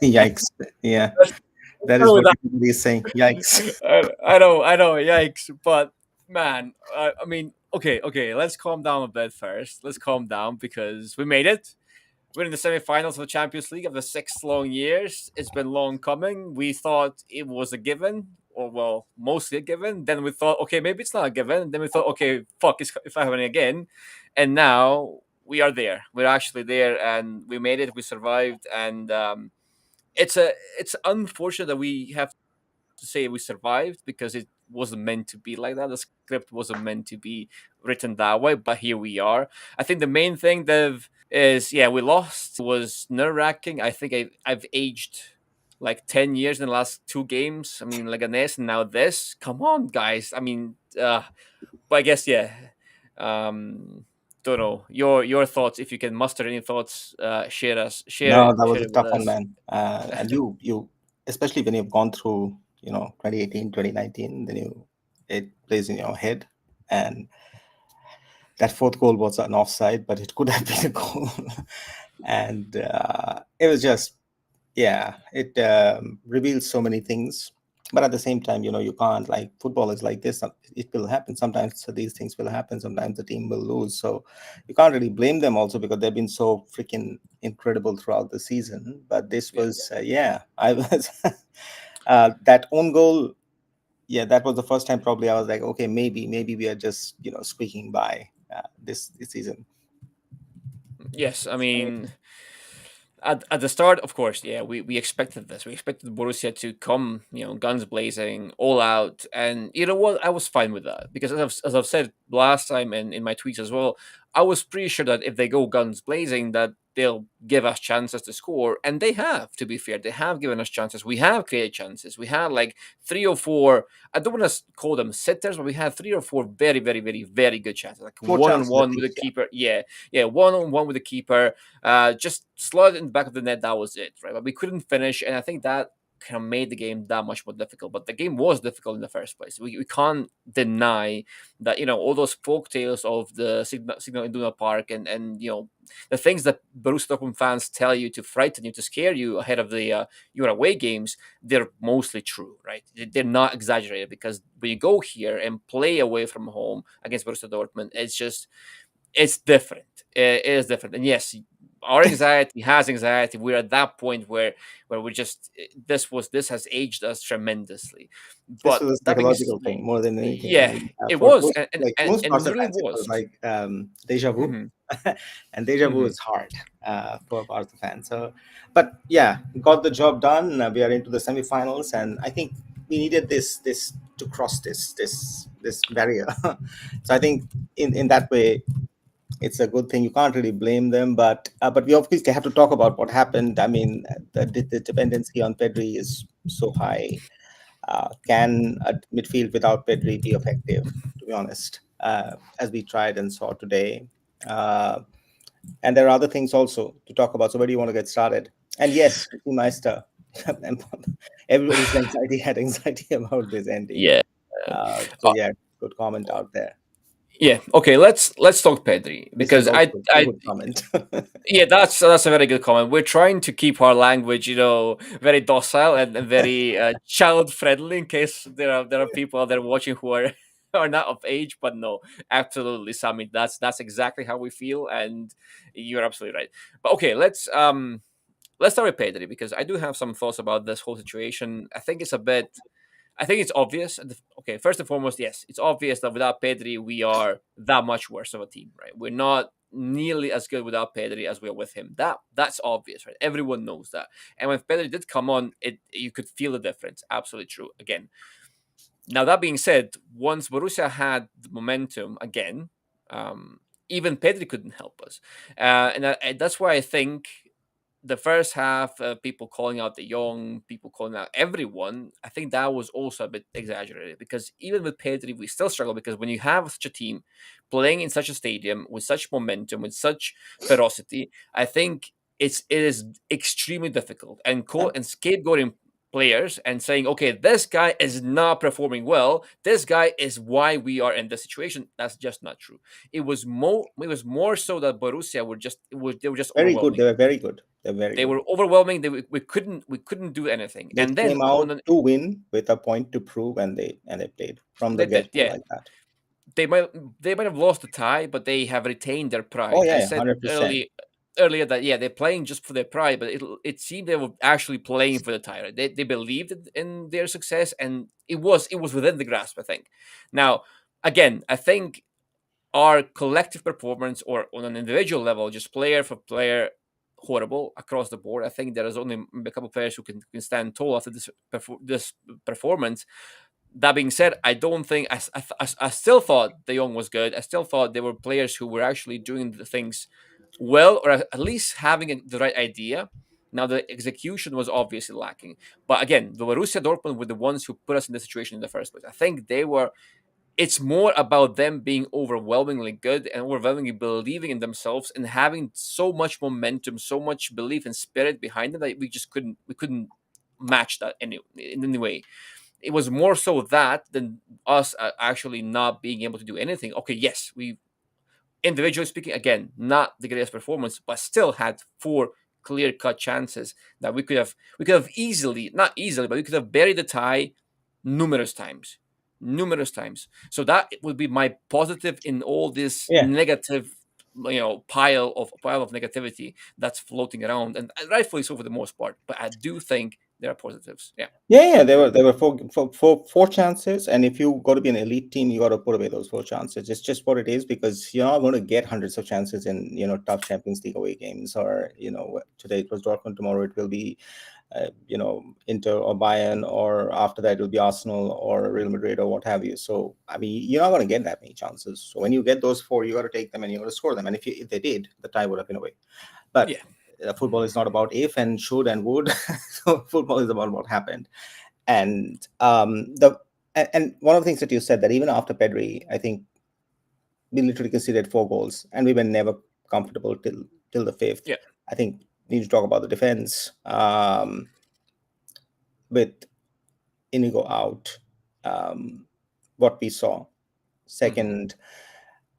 Yikes! Yeah, That's that is really what everybody is saying. Yikes! I know, yikes. But man, I mean, okay, let's calm down a bit first. Let's calm down because we made it. We're in the semifinals of the Champions League after 6 long years. It's been long coming. We thought it was a given, or well, mostly a given. Then we thought, okay, maybe it's not a given. Then we thought, okay, fuck, it's happening again. And now we are there. We're actually there, and we made it. We survived, and it's a it's unfortunate that we have to say we survived because it wasn't meant to be like that. The script wasn't meant to be written that way, but here we are. I think the main thing, Dev, is yeah, we lost. It was nerve wracking. I think I've aged like 10 years in the last two games. I mean, Leganes and now this. Come on, guys. I mean, but I guess, yeah. Don't know your thoughts. If you can muster any thoughts, share us share No, it that was share a it with tough one, us. man. And you, especially when you've gone through, 2018, 2019, then it plays in your head. And that fourth goal was an offside, but it could have been a goal. And it was just, yeah, it reveals so many things. But at the same time, you can't, like, football is like this. It will happen. Sometimes these things will happen. Sometimes the team will lose. So you can't really blame them also because they've been so freaking incredible throughout the season. But this Yeah. was, yeah, I was, that own goal. Yeah, that was the first time probably I was like, okay, maybe we are just, squeaking by this season. Yes, I mean, at the start, of course, yeah, we expected this. We expected Borussia to come, guns blazing, all out, and you know what? I was fine with that because as I've said last time and in my tweets as well, I was pretty sure that if they go guns blazing, that they'll give us chances to score, and they have. To be fair, they have given us chances. We have created chances. We had like three or four. I don't want to call them sitters, but we had three or four very, very, very, very good chances, like Four one on chances at one with the least, yeah. keeper. Yeah, yeah, one on one with the keeper, just slid in the back of the net. That was it, right? But we couldn't finish, and I think that kind of made the game that much more difficult. But the game was difficult in the first place. We can't deny that all those folk tales of the Signal Iduna Park and the things that Borussia Dortmund fans tell you to frighten you, to scare you ahead of the your away games, they're mostly true, right? They're not exaggerated because when you go here and play away from home against Borussia Dortmund, it's different. It is different. And yes, our anxiety has anxiety. We're at that point where we just this has aged us tremendously. This But was a that being psychological thing more than anything. I yeah, mean, it for was, most, like most and Barca it really fans, it was was. like deja vu, Hmm. and deja vu Hmm. is hard for a Barca fan. So, but yeah, got the job done. We are into the semifinals, and I think we needed this to cross this barrier. So I think in that way, it's a good thing. You can't really blame them, but we obviously have to talk about what happened. I mean, the dependency on Pedri is so high. Can a midfield without Pedri be effective? To be honest, as we tried and saw today, uh, and there are other things also to talk about. So where do you want to get started? And yes, Meister, everybody's anxiety had anxiety about this ending. Yeah. So yeah, good comment out there. Yeah. Okay. Let's talk Pedri This is because also a very good comment. yeah, that's a very good comment. We're trying to keep our language, very docile and very child friendly in case there are people out there watching who are are not of age. But no, absolutely, Sami. That's exactly how we feel, and you're absolutely right. But okay, let's start with Pedri because I do have some thoughts about this whole situation. I think it's obvious. Okay, first and foremost, yes, it's obvious that without Pedri, we are that much worse of a team, right? We're not nearly as good without Pedri as we are with him. That's obvious, right? Everyone knows that. And when Pedri did come on, it you could feel the difference. Absolutely true. Again, now that being said, once Borussia had the momentum again, um, even Pedri couldn't help us, and that's why I think the first half, people calling out the young, people calling out everyone, I think that was also a bit exaggerated because even with Pedri, we still struggle because when you have such a team playing in such a stadium with such momentum, with such ferocity, I think it is extremely difficult Yeah, and scapegoating players and saying, okay, this guy is not performing well. This guy is why we are in this situation. That's just not true. It was more so that Borussia they were just very good. overwhelming. They were very good. They're very They good. were overwhelming. We couldn't do anything. They And then came on out an, to win with a point to prove, and they played from the they get did, go yeah. like that. They might they might have lost the tie, but they have retained their Oh pride. I yeah, said 100%. earlier that yeah, they're playing just for their pride, but it seemed they were actually playing for the tie. Right? They believed in their success, and it was within the grasp. I think. Now, again, I think our collective performance, or on an individual level, just player for player, horrible across the board. I think there is only a couple of players who can stand tall after this performance. That being said, I don't think I still thought De Jong was good. I still thought there were players who were actually doing the things well, or at least having the right idea. Now the execution was obviously lacking. But again, the Borussia Dortmund were the ones who put us in this situation in the first place. I think they were. It's more about them being overwhelmingly good and overwhelmingly believing in themselves and having so much momentum, so much belief and spirit behind them that we couldn't match that in any way. It was more so that than us actually not being able to do anything. Okay, yes, we individually speaking, again, not the greatest performance, but still had four clear cut chances that we could have easily, not easily, but we could have buried the tie numerous times. Numerous times. So that would be my positive in all this Yeah. negative pile of negativity that's floating around, and rightfully so for the most part. But I do think there are positives. Yeah. Yeah, yeah, there were four chances, and if you got to be an elite team, you got to put away those four chances. It's just what it is because you're not going to get hundreds of chances in tough Champions League away games, or today it was Dortmund, tomorrow it will be Inter or Bayern, or after that it will be Arsenal or Real Madrid or what have you. So I mean, you're not going to get that many chances. So when you get those four, you got to take them and you got to score them. And if they did, the tie would have been away. But Yeah. football is not about if and should and would. So football is about what happened. And and one of the things that you said, that even after Pedri, I think we literally conceded four goals, and we were never comfortable till the fifth. Yeah. I think we need to talk about the defense, with Inigo out. Um, what we saw. Hmm. Second,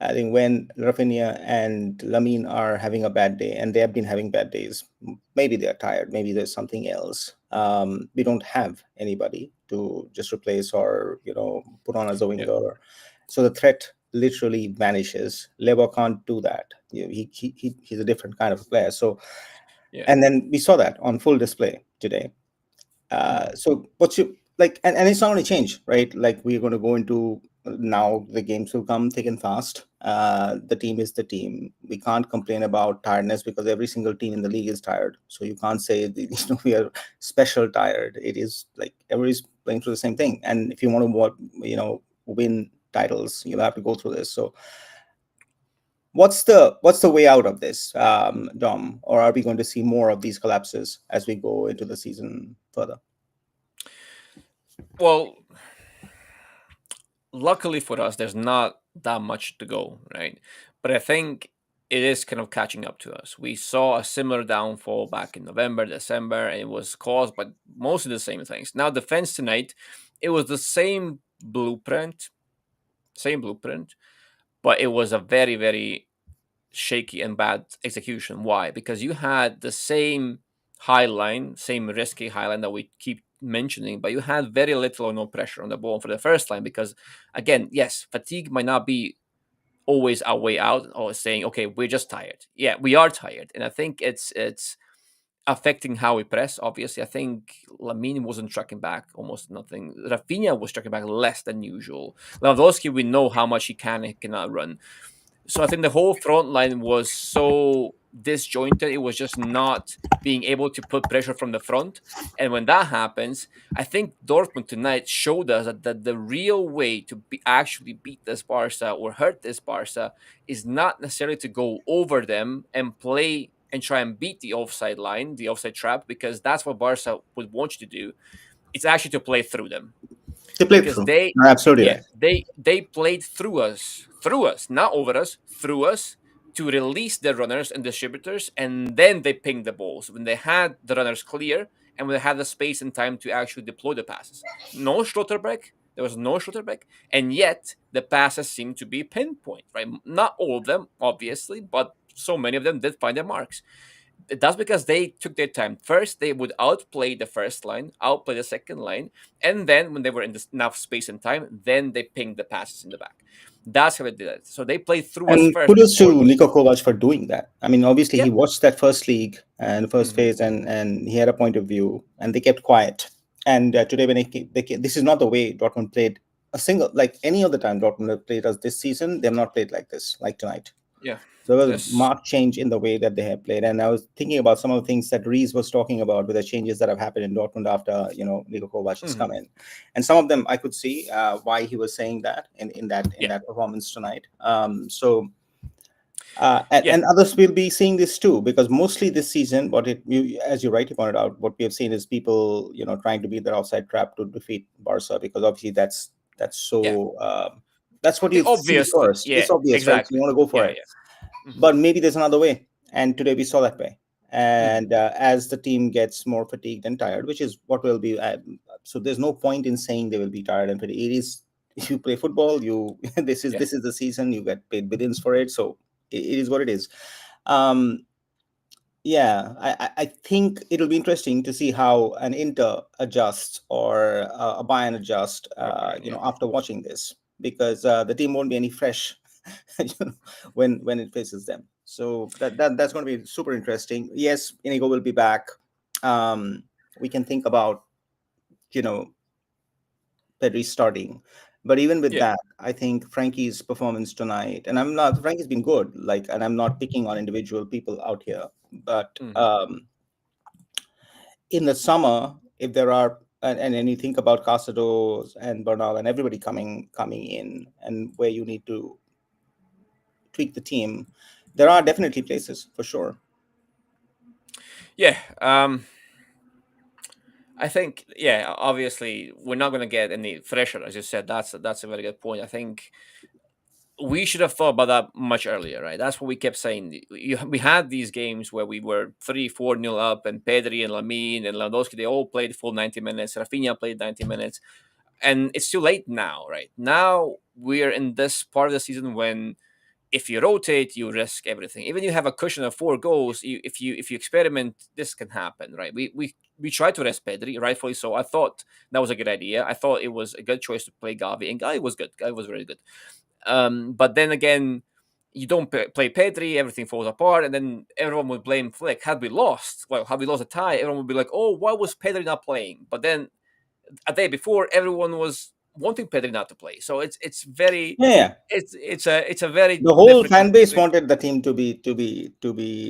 I think when Rafinha and Lamine are having a bad day, and they have been having bad days, maybe they're tired, maybe there's something else. We don't have anybody to just replace or put on as a Yeah. winger, so the threat literally vanishes. Lever can't do that. He's a different kind of player. So, Yeah. and then we saw that on full display today. Hmm. So what's your like, and it's not going to change, right? Like we're going to go into now, the games will come thick and fast. The team is the team. We can't complain about tiredness because every single team in the league is tired. So you can't say we are special tired. It is like everybody's playing through the same thing. And if you want to win titles, you'll have to go through this. So what's the way out of this, Dom? Or are we going to see more of these collapses as we go into the season further? Well, luckily for us, there's not that much to go, right? But I think it is kind of catching up to us. We saw a similar downfall back in November, December, and it was caused by mostly the same things. Now, defense tonight, it was the same blueprint, but it was a very, very shaky and bad execution. Why? Because you had the same high line, same risky high line that we keep mentioning, but you had very little or no pressure on the ball for the first line because, again, yes, fatigue might not be always our way out or saying, okay, we're just tired. Yeah, we are tired. And I think it's affecting how we press. Obviously, I think Lamine wasn't tracking back almost nothing. Rafinha was tracking back less than usual. Lewandowski, we know how much he can and cannot run. So I think the whole front line was so disjointed. It was just not being able to put pressure from the front. And when that happens, I think Dortmund tonight showed us that the real way to actually beat this Barca or hurt this Barca is not necessarily to go over them and play and try and beat the offside line, the offside trap, because that's what Barca would want you to do. It's actually to play through them They played because through. You're absolutely yeah right. they played through us, not over us, through us, to release the runners and distributors, and then they pinged the balls when they had the runners clear and when they had the space and time to actually deploy the passes. No Schlotterbeck. There was no Schlotterbeck, and yet the passes seemed to be pinpoint, right? Not all of them, obviously, but so many of them did find their marks. That's because they took their time. First, they would outplay the first line, outplay the second line, and then when they were in enough space and time, then they pinged the passes in the back. That's how they did it. So they played through us And first kudos before to going Niko through. Kovac for doing that. I mean, obviously he Yep. watched that first league and first Hmm. phase, and he had a point of view, and they kept quiet. And today, when this is not the way Dortmund played a single like any other time Dortmund have played us this season. They have not played like this, like tonight. Yeah. So there was a This. marked change in the way that they have played. And I was thinking about some of the things that Rees was talking about with the changes that have happened in Dortmund after, Niko Kovac has Hmm. come in. And some of them I could see why he was saying that in Yeah. that performance tonight. And, Yeah. and others will be seeing this too, because mostly this season, as you rightly pointed out, what we have seen is people, trying to beat their offside trap to defeat Barca, because obviously that's Yeah. so that's what you see Obviously. first. Yeah. It's obvious, right? So you Exactly. want to go for Yeah. it, Yeah. Hmm. but maybe there's another way. And today we saw that way. Hmm. And as the team gets more fatigued and tired, which is what will be, so there's no point in saying they will be tired and fatigued. It is, if you play football, you this is Yeah. this is the season. You get paid billions for it, so it is what it is. Um, yeah, I think it'll be interesting to see how an Inter adjusts, or a Bayern adjust, Or Bayern. Yeah. after watching this, because the team won't be any fresh you know, when it faces them. So that's going to be super interesting. Yes, Inigo will be back. We can think about, you know Pedri starting, but even with Yeah. that, I think Frankie's performance tonight, and Frankie's been good. Like, and I'm not picking on individual people out here, but Hmm. in the summer, if there are, and then you think about Casados and Bernal and everybody coming in, and where you need to tweak the team, there are definitely places for sure. Yeah. I think, yeah, obviously we're not going to get any fresher, as you said. That's a very good point. I think we should have thought about that much earlier, right? That's what we kept saying. We had these games where we were 3-4 nil up, and Pedri and Lamine and Lewandowski, they all played full 90 minutes. Rafinha played 90 minutes, and it's too late now, right? Now we're in this part of the season when if you rotate, you risk everything. Even you have a cushion of 4 goals, if you experiment, this can happen, right? We tried to rest Pedri, rightfully so. I thought that was a good idea. I thought it was a good choice to play Gavi, and Gavi was good. Gavi was very good. But then again, you don't play Pedri, everything falls apart, and then everyone would blame Flick. Had we lost a tie, everyone would be like, "Oh, why was Pedri not playing?" But then a day before, everyone was wanting Pedri not to play. So it's very Yeah, yeah. it's a very The whole difficult. fan base wanted the team to be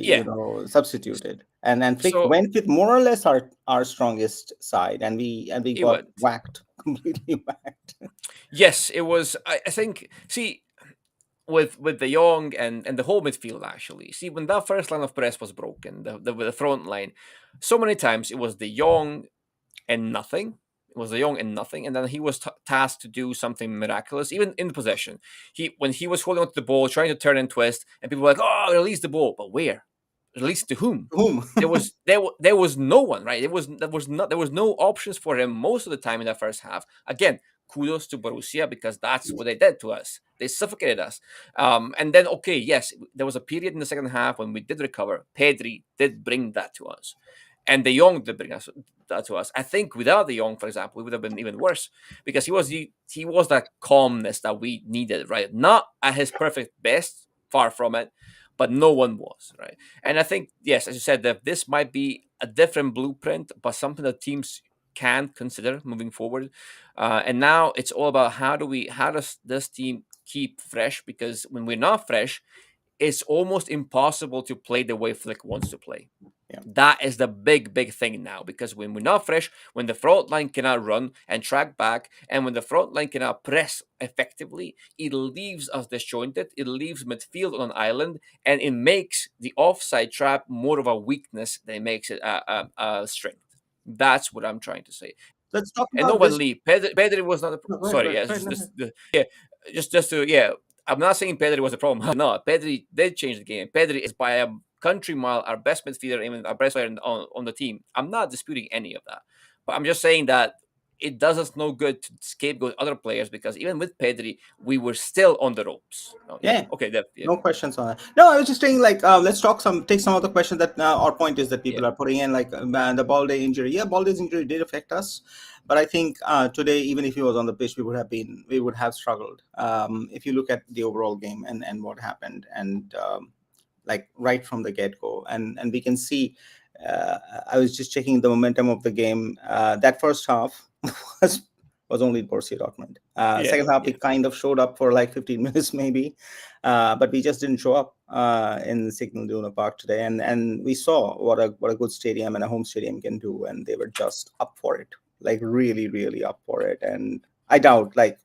Yeah. substituted, and Flick So went with more or less our strongest side, and we it got went. whacked, completely whacked. Yes, it was. I think. See, with the young and the whole midfield, actually. See, when that first line of press was broken, the front line, so many times it was the young and nothing. It was the young and nothing, and then he was tasked to do something miraculous, even in the possession. When he was holding onto the ball, trying to turn and twist, and people were like, "Oh, release the ball," but where? Release to whom? Whom? There was no one, right? There was no options for him most of the time in that first half. Again, kudos to Borussia, because that's what they did to us. They suffocated us. And then, okay, yes, there was a period in the second half when we did recover. Pedri did bring that to us, and De Jong did bring that to us. I think without De Jong, for example, it would have been even worse, because he was that calmness that we needed, right? Not at his perfect best, far from it, but no one was, right? And I think, yes, as you said, that this might be a different blueprint, but something that teams can consider moving forward. And now it's all about how does this team keep fresh? Because when we're not fresh, it's almost impossible to play the way Flick wants to play. Yeah. That is the big thing now, because when we're not fresh, when the front line cannot run and track back, and when the front line cannot press effectively, it leaves us disjointed. It leaves midfield on an island, and it makes the offside trap more of a weakness than it makes it a strength. That's what I'm trying to say. Let's talk And no about one this. leave. Pedri was not. No, go ahead, go Sorry, ahead, yeah, go ahead, go ahead. yeah, just to yeah. I'm not saying Pedri was a problem. No, Pedri did change the game. Pedri is by a country mile our best midfielder, even our best player on the team. I'm not disputing any of that, but I'm just saying that it does us no good to scapegoat other players because even with Pedri, we were still on the ropes. Oh, yeah. Yeah. Okay. That, yeah. No questions on that. No, I was just saying, like, let's take some of the questions that our point is that Yeah. people are putting in, like the Balde injury. Yeah, Balde's injury did affect us, but I think today, even if he was on the pitch, we would have struggled. If you look at the overall game and what happened, and like right from the get go, and we can see. I was just checking the momentum of the game. That first half was was only Borussia Dortmund. Yeah. Second half, we Yeah. kind of showed up for like 15 minutes, maybe, but we just didn't show up in Signal Iduna Park today. And we saw what a good stadium and a home stadium can do, and they were just up for it, like really, really up for it. And I doubt like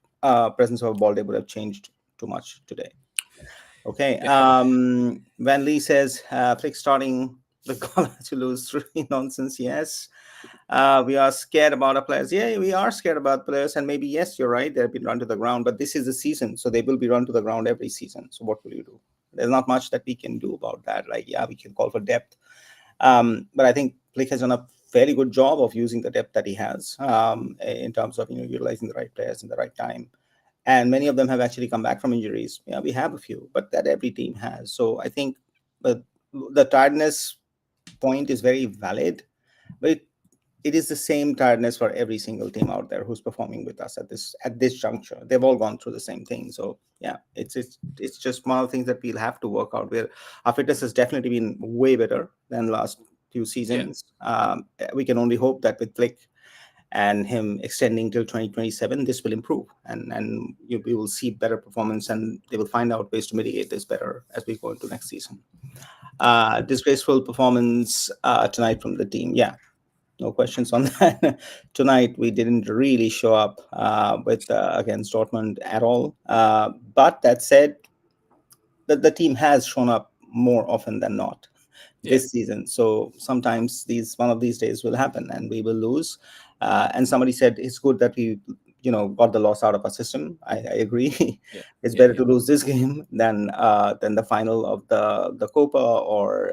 presence of a ball they would have changed too much today. Okay. Yeah. Van Lee says Flick starting the goal to lose three nonsense. Yes. We are scared about our players. Yeah, we are scared about players, and maybe yes, you're right. They've been run to the ground, but this is the season, so they will be run to the ground every season. So what will you do? There's not much that we can do about that. Like, yeah, we can call for depth, but I think Flick has done a very good job of using the depth that he has in terms of utilizing the right players in the right time. And many of them have actually come back from injuries. Yeah, we have a few, but that every team has. So I think the tiredness point is very valid, but it is the same tiredness for every single team out there who's performing with us at this juncture. They've all gone through the same thing. So yeah, it's just one of the things that we'll have to work out. Where our fitness has definitely been way better than last few Yeah. seasons. We can only hope that with Flick and him extending till 2027, this will improve, and we will see better performance, and they will find out ways to mitigate this better as we go into next season. Disgraceful performance tonight from the team. Yeah, no questions on that. Tonight we didn't really show up with against Dortmund at all. But that said, the team has shown up more often than not Yeah. this season. So sometimes these one of these days will happen and we will lose. And somebody said it's good that we got the loss out of our system. I agree. Yeah. It's Yeah. better Yeah. to lose this game than the final of the Copa or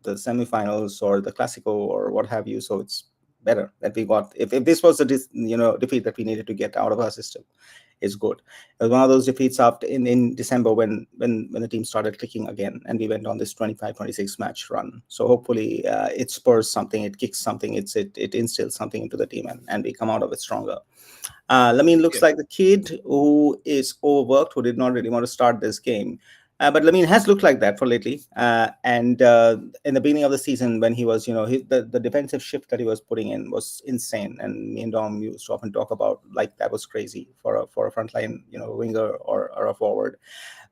the semifinals or the Clasico or what have you. So it's better that we got if this was the defeat that we needed to get out of our system is good. It was one of those defeats after in December when the team started clicking again and we went on this 25-26 match run. So hopefully it spurs something, it kicks something, it instills something into the team and we come out of it stronger. Lamine looks Yeah. like the kid who is overworked, who did not really want to start this game. But Lamine has looked like that for lately. And in the beginning of the season, when he was, the defensive shift that he was putting in was insane. And me and Dom used to often talk about like that was crazy for a frontline, winger or a forward.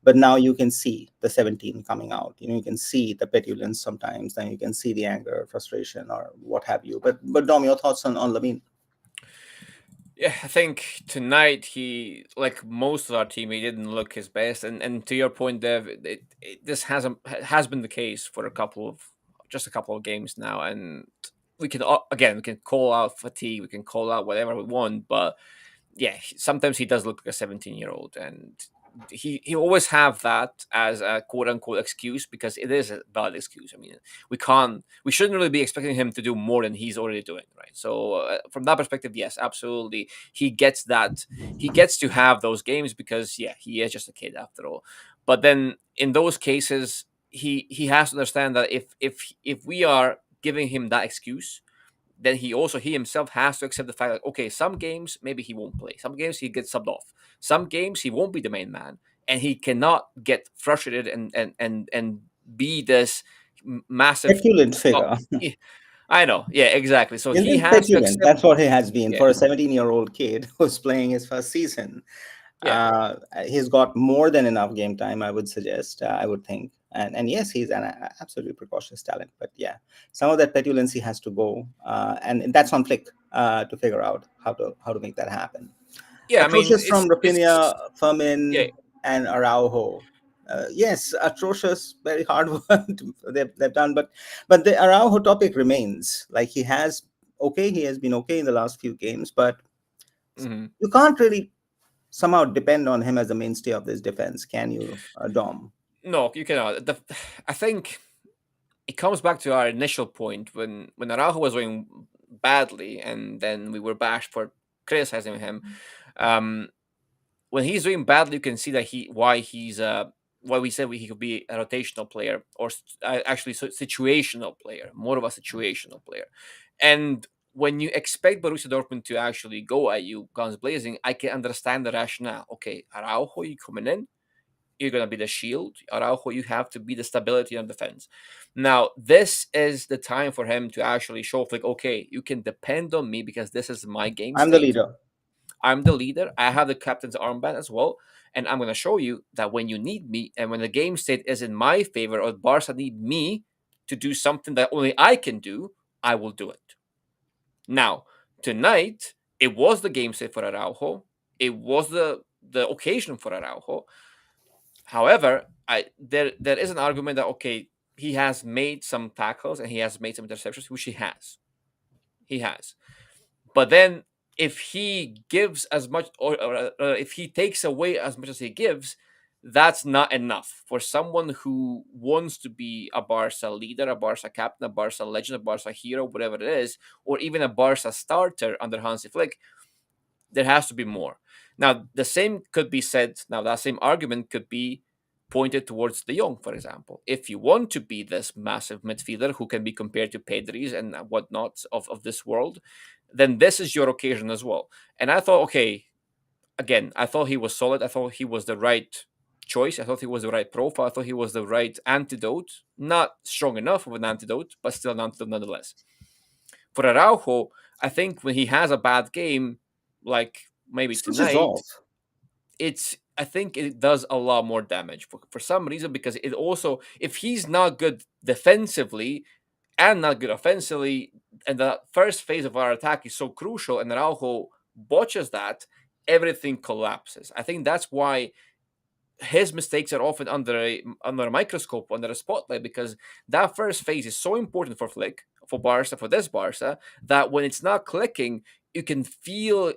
But now you can see the 17 coming out. You can see the petulance sometimes. Then you can see the anger, frustration, or what have you. But Dom, your thoughts on Lamine? Yeah, I think tonight he, like most of our team, he didn't look his best. And to your point, Dev, this has been the case for just a couple of games now. And again, we can call out fatigue, we can call out whatever we want, but yeah, sometimes he does look like a 17-year-old, and he always have that as a quote unquote excuse because it is a valid excuse. I mean, we shouldn't really be expecting him to do more than he's already doing, right? So from that perspective, yes, absolutely, he gets to have those games because yeah, he is just a kid after all. But then in those cases, he has to understand that if we are giving him that excuse, then he himself has to accept the fact that okay, some games maybe he won't play, some games he gets subbed off, some games he won't be the main man, and he cannot get frustrated and be this massive. Petulant Oh, figure. yeah, I know, yeah, exactly. So He's he been has to petulant. accept. That's what he has been Yeah, for a 17-year-old kid who's playing his first season. yeah, He's got more than enough game time, I would suggest. I would think, and yes, he's an absolutely precocious talent. But yeah, some of that petulancy has to go, and that's on Flick to figure out how to make that happen. yeah. I mean, Atrocious from it's Rafinha, yeah. Fermin, and Araujo. Yes, atrocious, very hard work they've done, but the Araujo topic remains. Like he has been okay in the last few games, but Mhm. you can't really somehow depend on him as the mainstay of this defense, can you, Dom? No, you cannot. I think it comes back to our initial point when Araujo was doing badly, and then we were bashed for criticizing him. Um, when he's doing badly, you can see that why we said he could be a rotational player or actually situational player, more of a situational player. And when you expect Borussia Dortmund to actually go at you guns blazing, I can understand the rationale. Okay, Araujo, you coming in, you're gonna be the shield. Araujo, you have to be the stability on defense. Now, this is the time for him to actually show like, okay, you can depend on me because this is my game I'm the state. leader. I'm the leader. I have the captain's armband as well. And I'm going to show you that when you need me and when the game state is in my favor or Barca need me to do something that only I can do, I will do it. Now, tonight, it was the game state for Araujo. It was the occasion for Araujo. However, there is an argument that, okay, he has made some tackles and he has made some interceptions, which he has. He has. But then if he gives as much or if he takes away as much as he gives, that's not enough for someone who wants to be a Barca leader, a Barca captain, a Barca legend, a Barca hero, whatever it is, or even a Barca starter under Hansi Flick. There has to be more. Now, the same could be said. Now, that same argument could be pointed towards De Jong, for example. If you want to be this massive midfielder who can be compared to Pedri's and whatnot of this world, then this is your occasion as well. And I thought, okay, again, I thought he was solid. I thought he was the right choice. I thought he was the right profile. I thought he was the right antidote. Not strong enough of an antidote, but still an antidote nonetheless. For Araujo, I think when he has a bad game, like maybe Switches tonight, off. I think it does a lot more damage for some reason because it also, if he's not good defensively and not good offensively, and the first phase of our attack is so crucial, and Araujo botches that, everything collapses. I think that's why his mistakes are often under a microscope, under a spotlight, because that first phase is so important for Flick, for Barca, for this Barca, that when it's not clicking, you can feel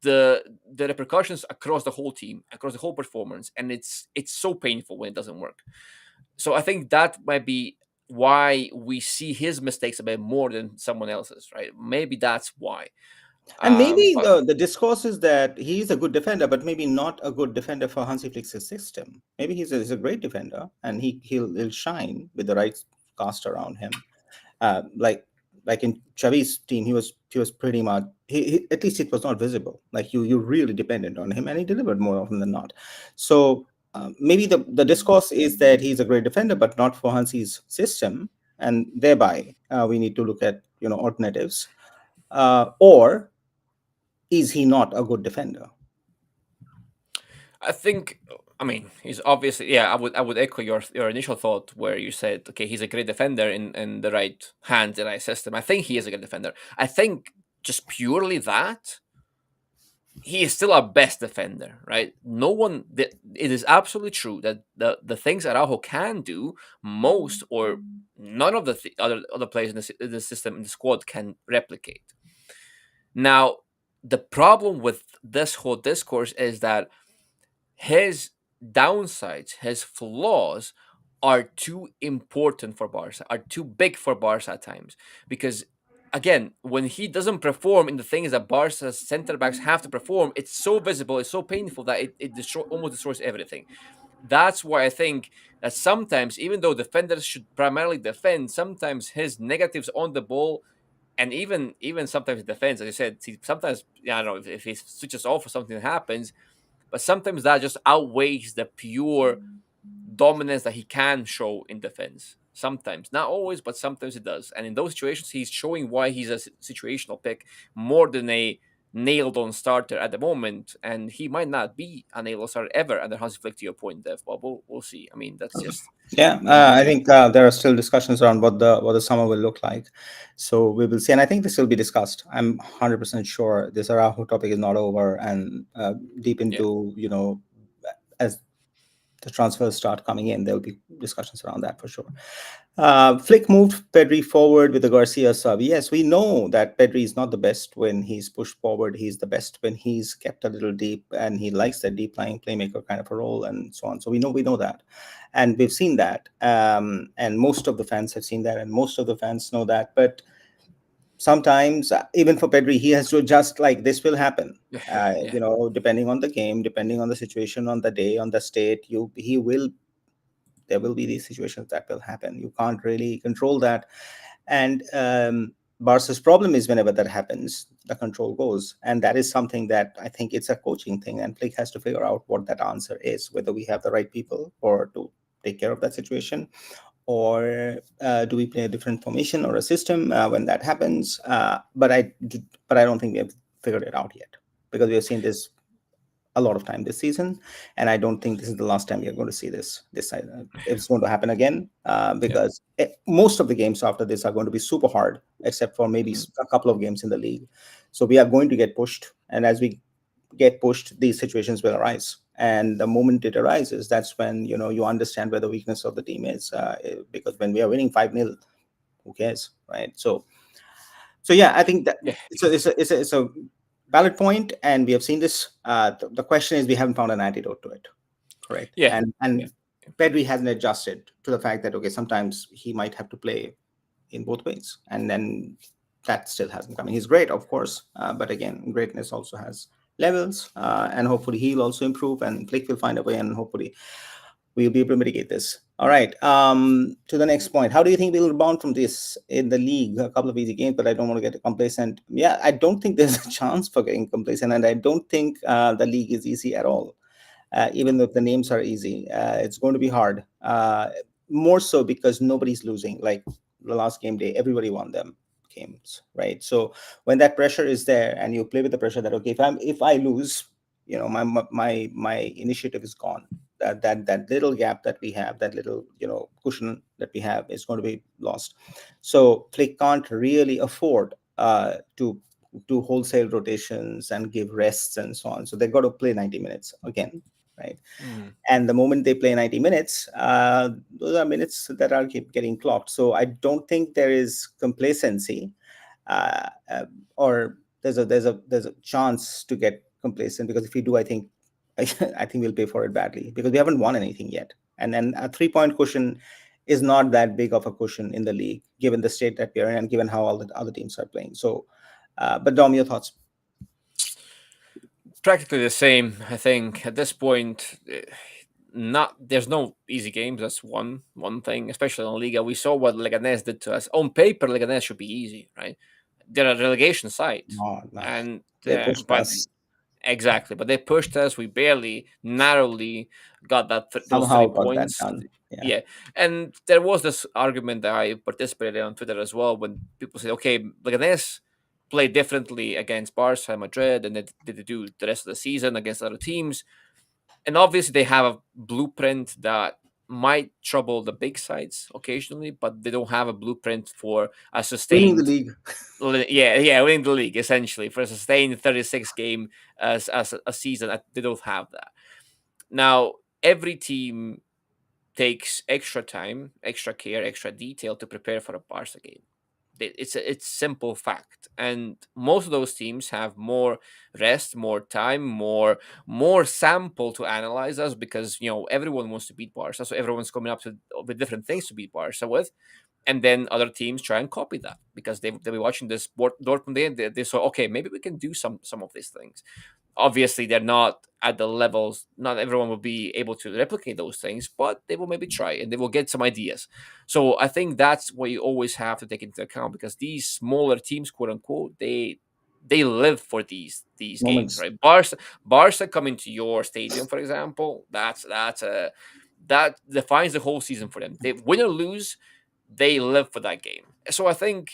the repercussions across the whole team, across the whole performance, and it's so painful when it doesn't work. So I think that might be why we see his mistakes a bit more than someone else's, right? Maybe that's why. And maybe But the discourse is that he's a good defender, but maybe not a good defender for Hansi Flick's system. Maybe he's a great defender, and he'll shine with the right cast around him. Like in Xavi's team, he was pretty much at least it was not visible. Like you really dependent on him, and he delivered more often than not. So maybe the discourse is that he's a great defender, but not for Hansi's system, and thereby we need to look at alternatives. Or is he not a good defender? I think, I mean, he's obviously, yeah. I would echo your initial thought where you said, okay, he's a great defender in the right hands, the right system. I think he is a good defender. I think just purely that he is still our best defender, right? No one. It is absolutely true that the things Araujo can do, most or none of the other players in the system in the squad can replicate. Now, the problem with this whole discourse is that his downsides, his flaws are too important for Barca, are too big for Barca at times. Because again, when he doesn't perform in the things that Barca's center backs have to perform, it's so visible, it's so painful that it almost destroys everything. That's why I think that sometimes, even though defenders should primarily defend, sometimes his negatives on the ball and even sometimes defense, as you said, sometimes, yeah, I don't know if he switches off or something happens, but sometimes that just outweighs the pure dominance that he can show in defense. Sometimes, not always, but sometimes it does. And in those situations, he's showing why he's a situational pick more than a nailed-on starter at the moment. And he might not be a nailed-on starter ever under Hansi Flick. To your point, Dev, but we'll see. I mean, that's just Yeah, I yeah, think there are still discussions around what the summer will look like. So we will see, and I think this will be discussed. I'm 100% sure this Araujo topic is not over, and deep yeah. into as the transfers start coming in, there will be discussions around that for sure. Flick moved Pedri forward with the Garcia sub. Yes, we know that Pedri is not the best when he's pushed forward. He's the best when he's kept a little deep, and he likes that deep lying playmaker kind of a role, and so on. So we know that, and we've seen that, and most of the fans have seen that, and most of the fans know that. But sometimes even for Pedri, he has to adjust. Like this will happen. Yeah. Depending on the game, depending on the situation, on the day, on the state, he will there will be these situations that will happen. You can't really control that. And Barca's problem is whenever that happens, the control goes. And that is something that I think it's a coaching thing. And Flick has to figure out what that answer is, whether we have the right people or to take care of that situation, or do we play a different formation or a system when that happens. But I don't think we have figured it out yet, because we have seen this a lot of time this season, and I don't think this is the last time you're going to see this side. It's going to happen again, Yeah. because most of the games after this are going to be super hard, except for maybe Mhm. a couple of games in the league. So we are going to get pushed, and as we get pushed, these situations will arise. And the moment it arises, that's when you understand where the weakness of the team is. Because when we are winning 5-0, who cares, right? So yeah, I think that Yeah. it's a valid point, and we have seen this. The question is, we haven't found an antidote to it, correct? Yeah. Yeah. And Pedri hasn't adjusted to the fact that, okay, sometimes he might have to play in both ways, and then that still hasn't come in. He's great, of course, but again, greatness also has levels, and hopefully he'll also improve, and Flick will find a way, and hopefully we'll be able to mitigate this. All right. To the next point. How do you think we'll rebound from this in the league? A couple of easy games, but I don't want to get complacent. Yeah, I don't think there's a chance for getting complacent, and I don't think the league is easy at all. Even if the names are easy, it's going to be hard. More so because nobody's losing. Like the last game day, everybody won them games, right? So when that pressure is there, and you play with the pressure that, okay, if I lose, my initiative is gone. That little gap that we have, that little cushion that we have, is going to be lost. So Flick can't really afford to do wholesale rotations and give rests and so on. So they've got to play 90 minutes again, right? Mhm. And the moment they play 90 minutes, those are minutes that are keep getting clocked. So I don't think there is complacency, uh, uh, or there's a chance to get complacent, because if we do, I think I think we'll pay for it badly, because we haven't won anything yet. And then a 3 point cushion is not that big of a cushion in the league, given the state that we're in and given how all the other teams are playing. So, but Dom, your thoughts? Practically the same. I think at this point, not there's no easy games. That's one thing, especially in Liga. We saw what Leganes did to us. On paper, Leganes should be easy, right? They're a relegation side, No, no, and they pushed but us. exactly, but they pushed us. We barely, narrowly got those Somehow three got that points. done. Yeah. Yeah, and there was this argument that I participated in on Twitter as well, when people say, "Okay, Leganes play differently against Barca and Madrid, and they do the rest of the season against other teams." And obviously, they have a blueprint that might trouble the big sides occasionally, but they don't have a blueprint for a Winning the sustained league. yeah, winning the league essentially for a sustained 36 game as a season. They don't have that. Now, every team takes extra time, extra care, extra detail to prepare for a Barca game. It's simple fact, and most of those teams have more rest, more time, more sample to analyze us, because everyone wants to beat Barca, so everyone's coming up with different things to beat Barca with, and then other teams try and copy that because they'll be watching this Dortmund day, and they saw, okay, maybe we can do some of these things. Obviously, they're not at the levels. Not everyone will be able to replicate those things, but they will maybe try and they will get some ideas. So I think that's what you always have to take into account, because these smaller teams, quote unquote, they live for these games, Moments. right? Barca coming to your stadium, for example, that defines the whole season for them. They win or lose, they live for that game. So I think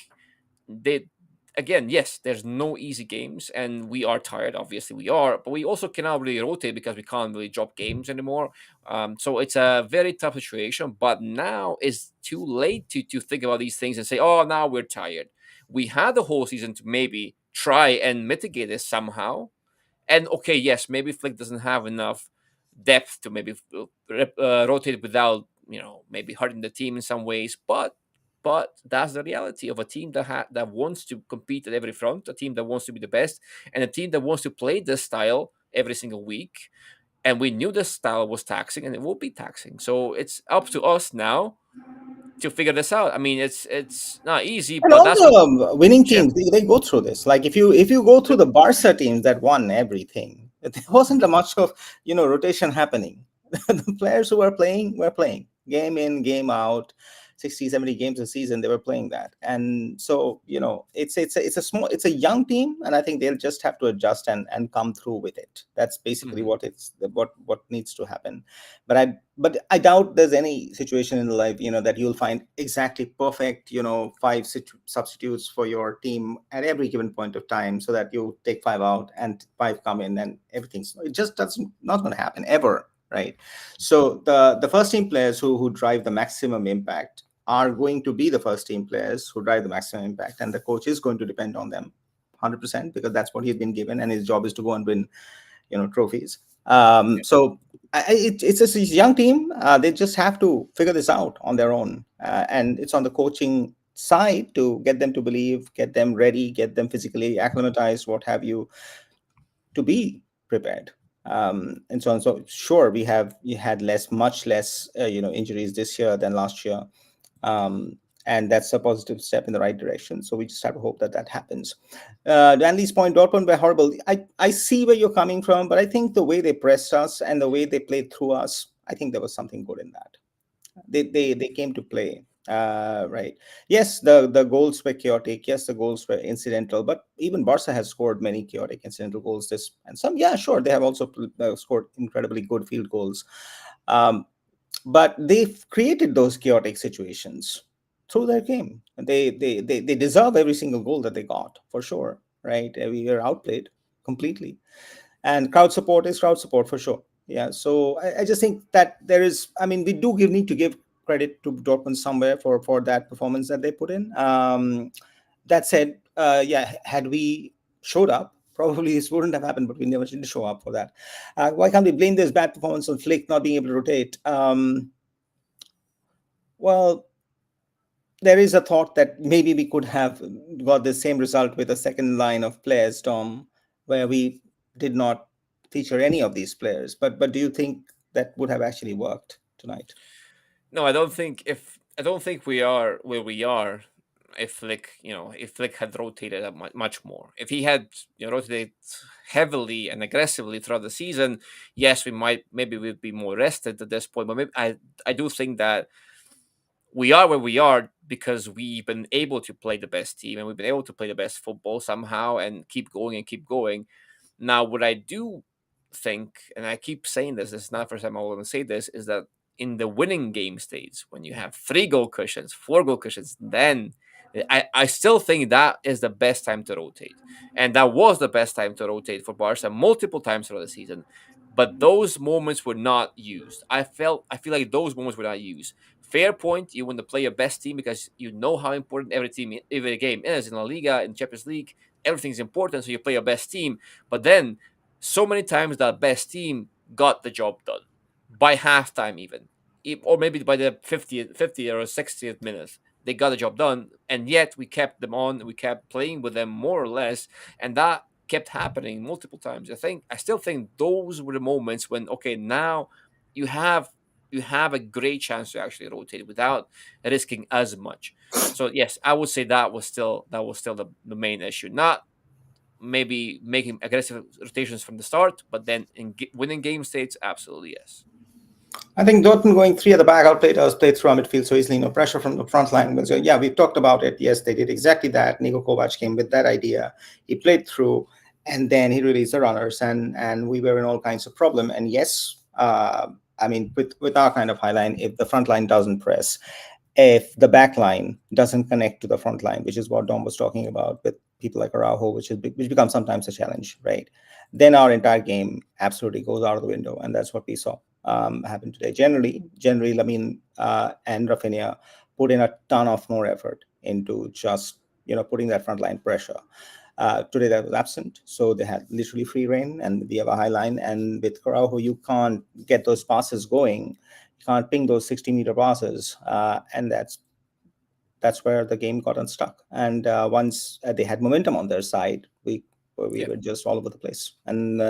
they again, yes, there's no easy games, and we are tired. Obviously, we are, but we also cannot really rotate because we can't really drop games anymore. So it's a very tough situation. But now it's too late to think about these things and say, "Oh, now we're tired." We had the whole season to maybe try and mitigate this somehow. And okay, yes, maybe Flick doesn't have enough depth to maybe rotate without maybe hurting the team in some ways, but that's the reality of a team that wants to compete at every front, a team that wants to be the best, and a team that wants to play this style every single week. And we knew this style was taxing, and it will be taxing. So it's up to us now to figure this out. I mean, it's not easy, And but all that's what. the winning Yeah. teams, they go through this. Like if you go through the Barca teams that won everything, there wasn't a much of rotation happening. The players who were playing game in, game out, 60, 70 games a season. They were playing that, and so it's a young team, and I think they'll just have to adjust and come through with it. That's basically Hmm. what needs to happen. But I doubt there's any situation in life, that you'll find exactly perfect, five substitutes for your team at every given point of time, so that you take five out and five come in and everything's it just doesn't not going to happen ever, right? So the first team players who drive the maximum impact are going to be the first team players who drive the maximum impact, and the coach is going to depend on them 100%, because that's what he's been given, and his job is to go and win trophies. So it's a young team. They just have to figure this out on their own, and it's on the coaching side to get them to believe, get them ready, get them physically acclimatized, what have you, to be prepared. And so on. So sure, we had much less, injuries this year than last year, um, and that's a positive step in the right direction. So we just have to hope that that happens. To Andy's point, Dortmund were horrible. I see where you're coming from, but I think the way they pressed us and the way they played through us, I think there was something good in that. They came to play. Right. Yes, the goals were chaotic. Yes, the goals were incidental. But even Barca has scored many chaotic incidental goals. This and some. Yeah, sure. They have also scored incredibly good field goals. Um, but they've created those chaotic situations through their game. And they deserve every single goal that they got, for sure. Right. We were outplayed completely, and crowd support is crowd support for sure. Yeah, so I just think that there is, I mean, we do need to give credit to Dortmund somewhere for that performance that they put in. That said, yeah, had we showed up, probably this wouldn't have happened, but we never did show up for that. Why can't we blame this bad performance on Flick not being able to rotate? Well, there is a thought that maybe we could have got the same result with a second line of players, Tom, where we did not feature any of these players. But do you think that would have actually worked tonight? No, I don't think we are where we are if Flick had rotated much more. If he had rotated heavily and aggressively throughout the season, yes, we might maybe we'd be more rested at this point. But maybe I do think that we are where we are because we've been able to play the best team and we've been able to play the best football somehow and keep going and keep going. Now, what I do think, and I keep saying this is not the first time I will say this, is that in the winning game states, when you have 3 goal cushions, 4 goal cushions, then I still think that is the best time to rotate. And that was the best time to rotate for Barca multiple times throughout the season. But those moments were not used. I feel like those moments were not used. Fair point. You want to play your best team because you know how important every game is in La Liga, in Champions League. Everything's important, so you play your best team. But then, so many times that best team got the job done by halftime, even, or maybe by the 50th or 60th minute, they got the job done. And yet we kept them on. We kept playing with them more or less, and that kept happening multiple times. I still think those were the moments when okay, now you have you have a great chance to actually rotate without risking as much. So yes, I would say that was still the main issue. Not maybe making aggressive rotations from the start, but then in winning game states, absolutely yes. I think Dortmund going three at the back outplayed us, played through our midfield so easily, no pressure from the front line. But so, yeah, we've talked about it. Yes, they did exactly that. Niko Kovac came with that idea. He played through, and then he released the runners, and we were in all kinds of problem. And yes, I mean, with our kind of high line, if the front line doesn't press, if the back line doesn't connect to the front line, which is what Dom was talking about with people like Araujo, which becomes sometimes a challenge, right? Then our entire game absolutely goes out of the window, and that's what we saw happen today. Generally, Lamine and Rafinha put in a ton of more effort into just putting that front line pressure. Today that was absent, so they had literally free reign, and we have a high line. And with Araujo, you can't get those passes going, you can't ping those 60-meter passes, and that's where the game got unstuck. And once they had momentum on their side, we Yeah. were just all over the place. And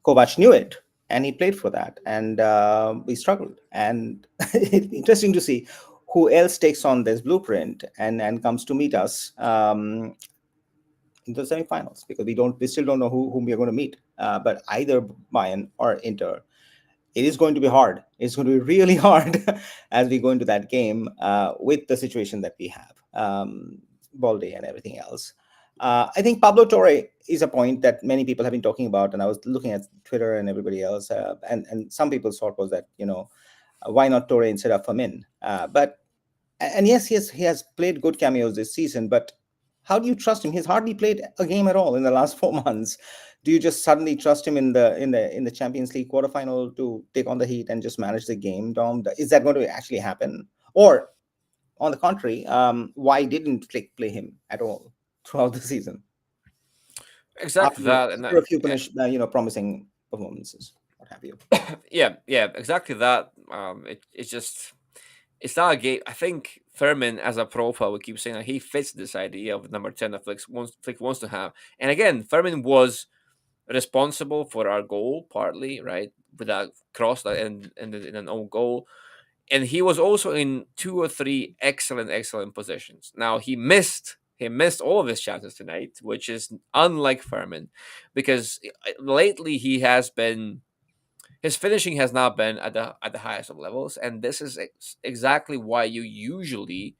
Kovac knew it, and he played for that. And we struggled. And it's interesting to see who else takes on this blueprint and comes to meet us in the semifinals, because we still don't know whom we are going to meet. But either Bayern or Inter, it is going to be hard. It's going to be really hard as we go into that game with the situation that we have, Balde and everything else. I think Pablo Torre is a point that many people have been talking about, and I was looking at Twitter and everybody else, and some people's thought was that, why not Torre instead of Famin? But and yes, he has played good cameos this season, but how do you trust him? He's hardly played a game at all in the last 4 months. Do you just suddenly trust him in the Champions League quarterfinal to take on the Heat and just manage the game, Dom? Is that going to actually happen? Or on the contrary, why didn't Flick play him at all throughout the season Exactly that, and after a few promising performances, what have you? yeah, yeah, exactly that. It's just it's not a game. I think Thurman as a profile, we keep saying that he fits this idea of number 10 that Flick wants to have. And again, Thurman was responsible for our goal partly, right, with that cross that ended in an own goal. And he was also in two or three excellent positions. Now he missed all of his chances tonight, which is unlike Furman, because lately he has been his finishing has not been at the highest of levels, and this is exactly why you usually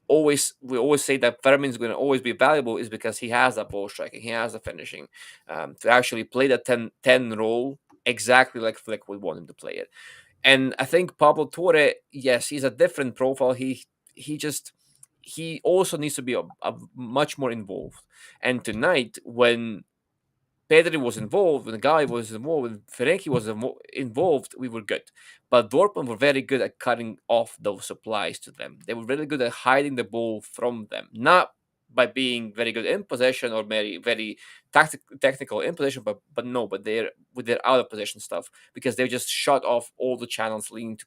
always say that Furman is going to always be valuable is because he has that ball striking, he has the finishing, to actually play the 10 role exactly like Flick would want him to play it. And I think Pablo Torre, yes, he's a different profile. He also needs to be a much more involved. And tonight, when Pedri was involved, when the guy was involved, when Ferengi was involved, we were good. But Dortmund were very good at cutting off those supplies to them. They were really good at hiding the ball from them, not by being very good in possession or very technical in possession, but they're with their out of possession stuff, because they just shut off all the channels leading to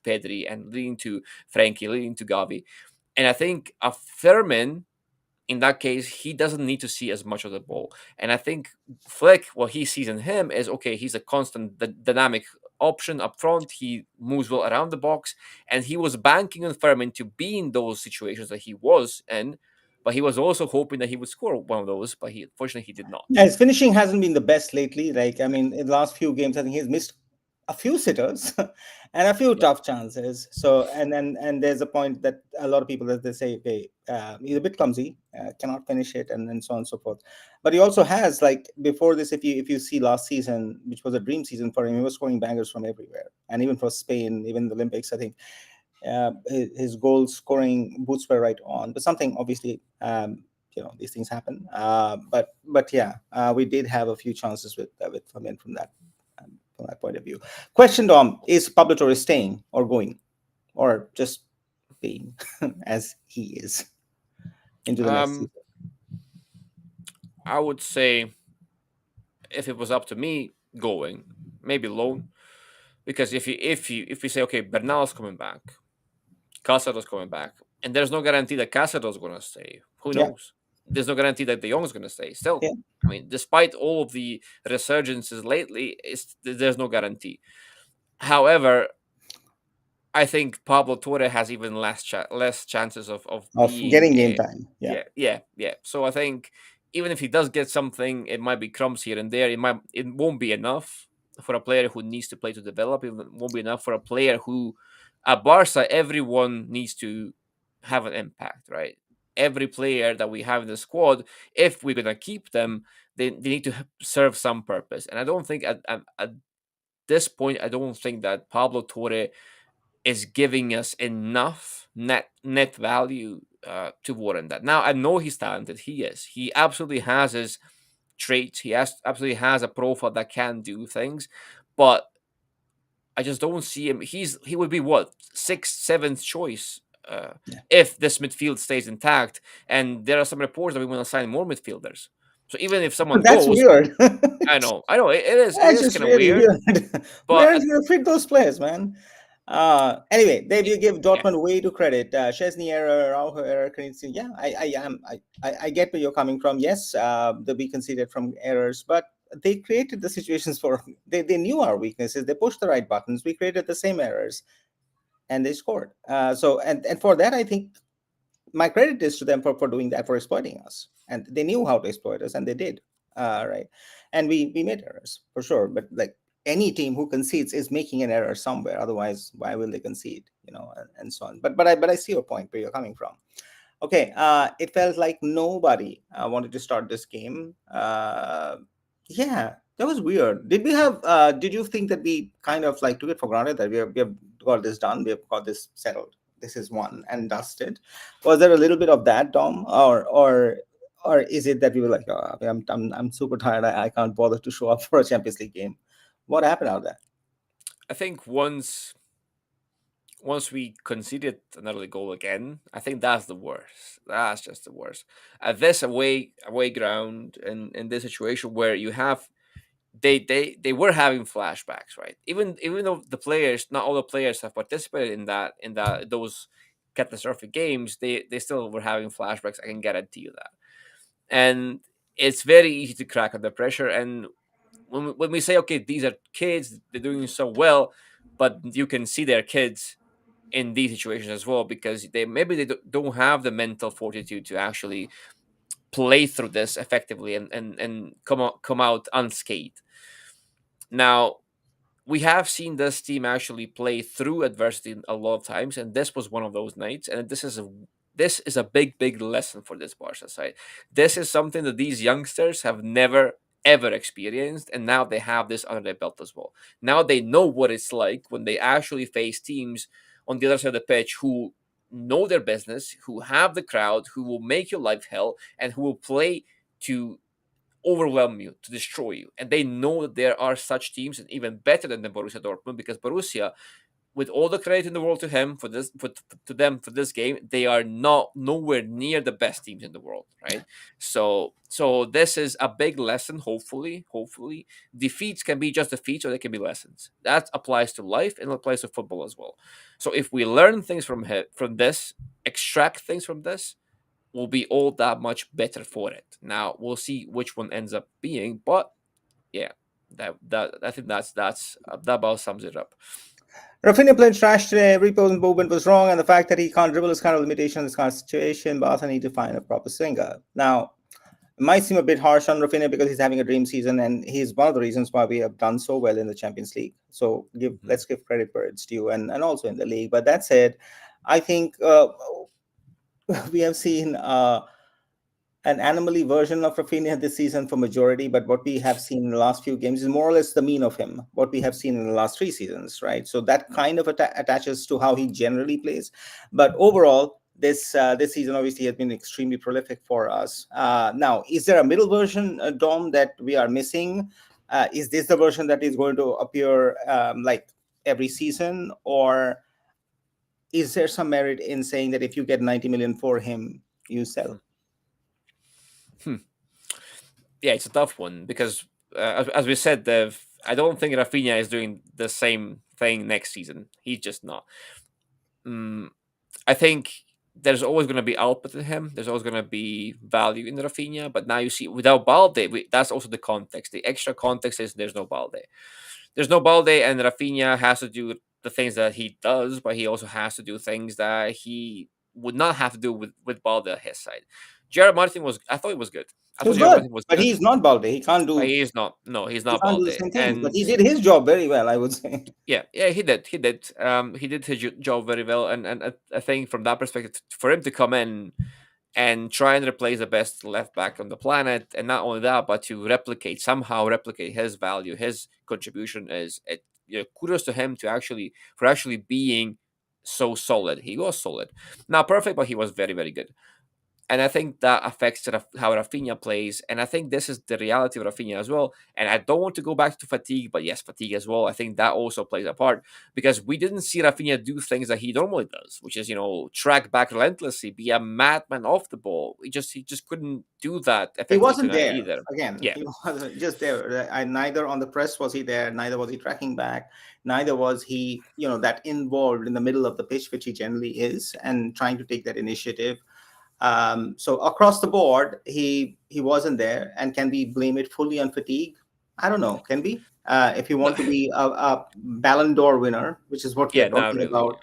Pedri and leading to Frankie, leading to Gavi. And I think a Fermin, in that case, he doesn't need to see as much of the ball. And I think Flick, what he sees in him is okay, he's a constant dynamic option up front. He moves well around the box, and he was banking on Furman to be in those situations that he was in. But he was also hoping that he would score one of those, but fortunately he did not. Yeah, his finishing hasn't been the best lately. Like, I mean, in the last few games, I think he's missed a few sitters and a few Yeah. tough chances. So, and there's a point that a lot of people, that they say, okay, he's a bit clumsy, cannot finish it, and so on and so forth. But he also has, like, before this, if you see last season, which was a dream season for him, he was scoring bangers from everywhere, and even for Spain, even the Olympics, I think his goal scoring boots were right on. But something obviously, these things happen. But yeah, we did have a few chances with Famin from that point of view. Question, Dom: is Pablo Torres staying or going, or just being as he is into the next Um, season? I would say if it was up to me, going, maybe loan, because if we say okay, Bernal's coming back, Casado's coming back, and there's no guarantee that Casado's going to stay. Who Yeah, knows? There's no guarantee that De Jong's going to stay. Still, yeah. I mean, despite all of the resurgences lately, there's no guarantee. However, I think Pablo Torre has even less chances of Of being getting game a time. Yeah, yeah. So I think even if he does get something, it might be crumbs here and there. It won't be enough for a player who needs to play to develop. It won't be enough for a player who at Barca everyone needs to have an impact, right? Every player that we have in the squad, if we're gonna keep them, they need to serve some purpose. And I don't think at this point, I don't think that Pablo Torre is giving us enough net value to warrant that. Now I know he's talented. He is. He absolutely has his traits. Absolutely has a profile that can do things, but I just don't see him. He would be what sixth, seventh choice yeah. if this midfield stays intact. And there are some reports that we want to sign more midfielders. So even if someone But that's goes, weird. I know, it That's is just kind of really weird, weird. but Where are you gonna fit those players, man? Anyway, Dave, you give yeah. Dortmund way to credit. Chesney error, Araujo error, Krenzi. Yeah, I get where you're coming from. Yes, the be conceded from errors, but they created the situations for they knew our weaknesses. They pushed the right buttons. We created the same errors, and they scored. So and for that, I think my credit is to them for doing that, for exploiting us, and they knew how to exploit us, and they did. Right, and we made errors for sure, but like any team who concedes is making an error somewhere. Otherwise, why will they concede? And so on. But I see your point where you're coming from. Okay, it felt like nobody wanted to start this game. Yeah, that was weird. Did we have? Did you think that we kind of like took it for granted that we have got this done? We have got this settled. This is one and dusted. Was there a little bit of that, Dom, or is it that we were like, oh, I'm super tired. I can't bother to show up for a Champions League game. What happened out there? I think once we conceded an early goal again, I think that's the worst. That's just the worst. At this away ground, in this situation where you have they were having flashbacks, right? Even though the players, not all the players have participated in that those catastrophic games, they still were having flashbacks. I can guarantee you that. And it's very easy to crack under pressure. And when we say, okay, these are kids, they're doing so well, but you can see their kids in these situations as well, because they maybe don't have the mental fortitude to actually play through this effectively and come out unscathed. Now, we have seen this team actually play through adversity a lot of times, and this was one of those nights. And this is a big lesson for this Barca side. This is something that these youngsters have never ever experienced, and now they have this under their belt as well. Now they know what it's like when they actually face teams on the other side of the pitch who know their business, who have the crowd, who will make your life hell, and who will play to overwhelm you, to destroy you. And they know that there are such teams, and even better than the Borussia Dortmund, because Borussia, with all the credit in the world to him for this, to them for this game, they are not nowhere near the best teams in the world, right? So this is a big lesson. Hopefully, defeats can be just defeats, or they can be lessons. That applies to life and applies to football as well. So if we learn things from this, extract things from this, will be all that much better for it. Now we'll see which one ends up being, but yeah, that I think that about sums it up. Rafinha played trash today. Every post movement was wrong, and the fact that he can't dribble is kind of a limitation in this kind of situation. Barca need to find a proper swinger. Now, it might seem a bit harsh on Rafinha because he's having a dream season, and he's one of the reasons why we have done so well in the Champions League. So Mhm. let's give credit where it's due, and also in the league. But that said, I think we have seen an anomaly version of Rafinha this season for majority, but what we have seen in the last few games is more or less the mean of him, what we have seen in the last 3 seasons, right? So that kind of attaches to how he generally plays. But overall, this season obviously has been extremely prolific for us. Now, is there a middle version, Dom, that we are missing? Is this the version that is going to appear like every season, or is there some merit in saying that if you get 90 million for him, you sell? Hmm. Yeah, it's a tough one because, as we said, I don't think Rafinha is doing the same thing next season. He's just not. Mm, I think there's always going to be output in him. There's always going to be value in Rafinha. But now you see, without Balde, that's also the context. The extra context is there's no Balde. There's no Balde, and Rafinha has to do the things that he does, but he also has to do things that he would not have to do with Balde at his side. Jared Martin was, I thought he was good. I He thought was Jared good, Martin was but good, he's not Balde. He can't but do he is not. No, he's he not can't do the Balde. same things. But And he did his job very well, I would say. yeah, he did. He did his job very well, and I think from that perspective, for him to come in and try and replace the best left back on the planet, and not only that, but to somehow replicate his value, his contribution is it. Kudos to him for actually being so solid. He was solid, not perfect, but he was very good. And I think that affects how Rafinha plays. And I think this is the reality of Rafinha as well. And I don't want to go back to fatigue, but yes, fatigue as well. I think that also plays a part because we didn't see Rafinha do things that he normally does, which is, track back relentlessly, be a madman off the ball. He just couldn't do that He effectively wasn't tonight there. either. Again, Yeah. he wasn't just there. Neither on the press was he there, neither was he tracking back, neither was he, that involved in the middle of the pitch, which he generally is, and trying to take that initiative. So across the board, he wasn't there. And can we blame it fully on fatigue? I don't know. Can be. If you No, want to be a Ballon d'Or winner, which is what we are yeah, not talking really. about,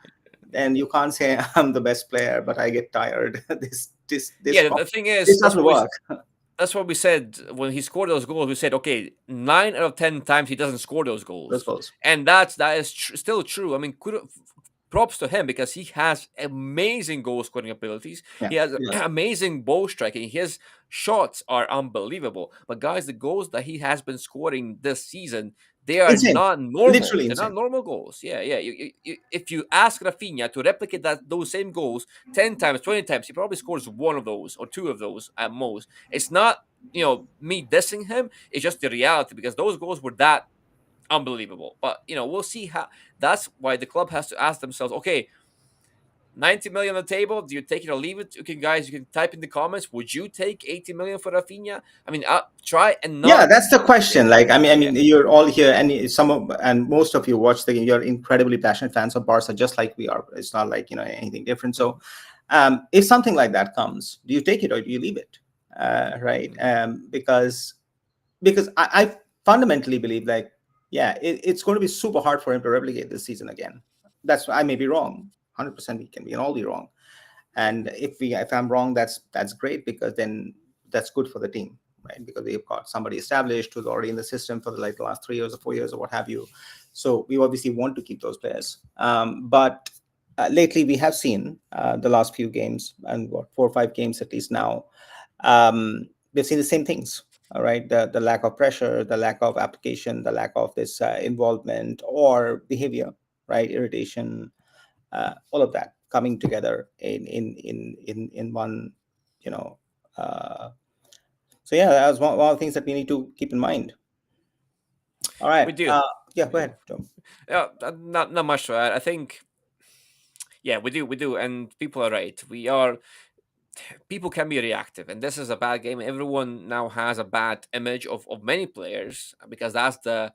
then you can't say I'm the best player, but I get tired. This Yeah, the thing this is, doesn't work. that's what we said when he scored those goals. We said, okay, 9 out of 10 times he doesn't score those Those goals, goals. and that is still true. I mean, props to him because he has amazing goal scoring abilities. Yeah. He has Yes. amazing ball striking. His shots are unbelievable. But guys, the goals that he has been scoring this season, they are Insane. not normal. Literally They're not insane. normal goals. Yeah, yeah. If you ask Rafinha to replicate those same goals 10 times, 20 times, he probably scores one of those or two of those at most. It's not me dissing him. It's just the reality because those goals were that unbelievable. But we'll see how. That's why the club has to ask themselves, okay, 90 million on the table. Do you take it or leave it? Okay, guys, you can type in the comments. Would you take 80 million for Rafinha? I mean, try and Yeah, not. that's the Yeah, question. Like, I yeah. mean, you're all here, and some of and most of you watch the game. You're incredibly passionate fans of Barca, just like we are. It's not like anything different. So, if something like that comes, do you take it or do you leave it? Right? Mhm. Because I fundamentally believe, like, yeah, it's going to be super hard for him to replicate this season again. That's I may be wrong. 100% we can all be wrong. And if I'm wrong, that's great, because then that's good for the team, right? Because they've got somebody established who's already in the system for the last 3 years or 4 years or what have you. So we obviously want to keep those players. But lately we have seen the last few games, and what, 4 or 5 games at least now, we've seen the same things. All right, the lack of pressure, the lack of application, the lack of this involvement or behavior, right? Irritation, all of that coming together in one, you know. Uh, so yeah, that was one of the things that we need to keep in mind. All right. We do. Yeah, go Yeah. ahead, Joe. Yeah, not much to add. I think, yeah, we do, and people are right. People can be reactive, and this is a bad game. Everyone now has a bad image of many players because that's the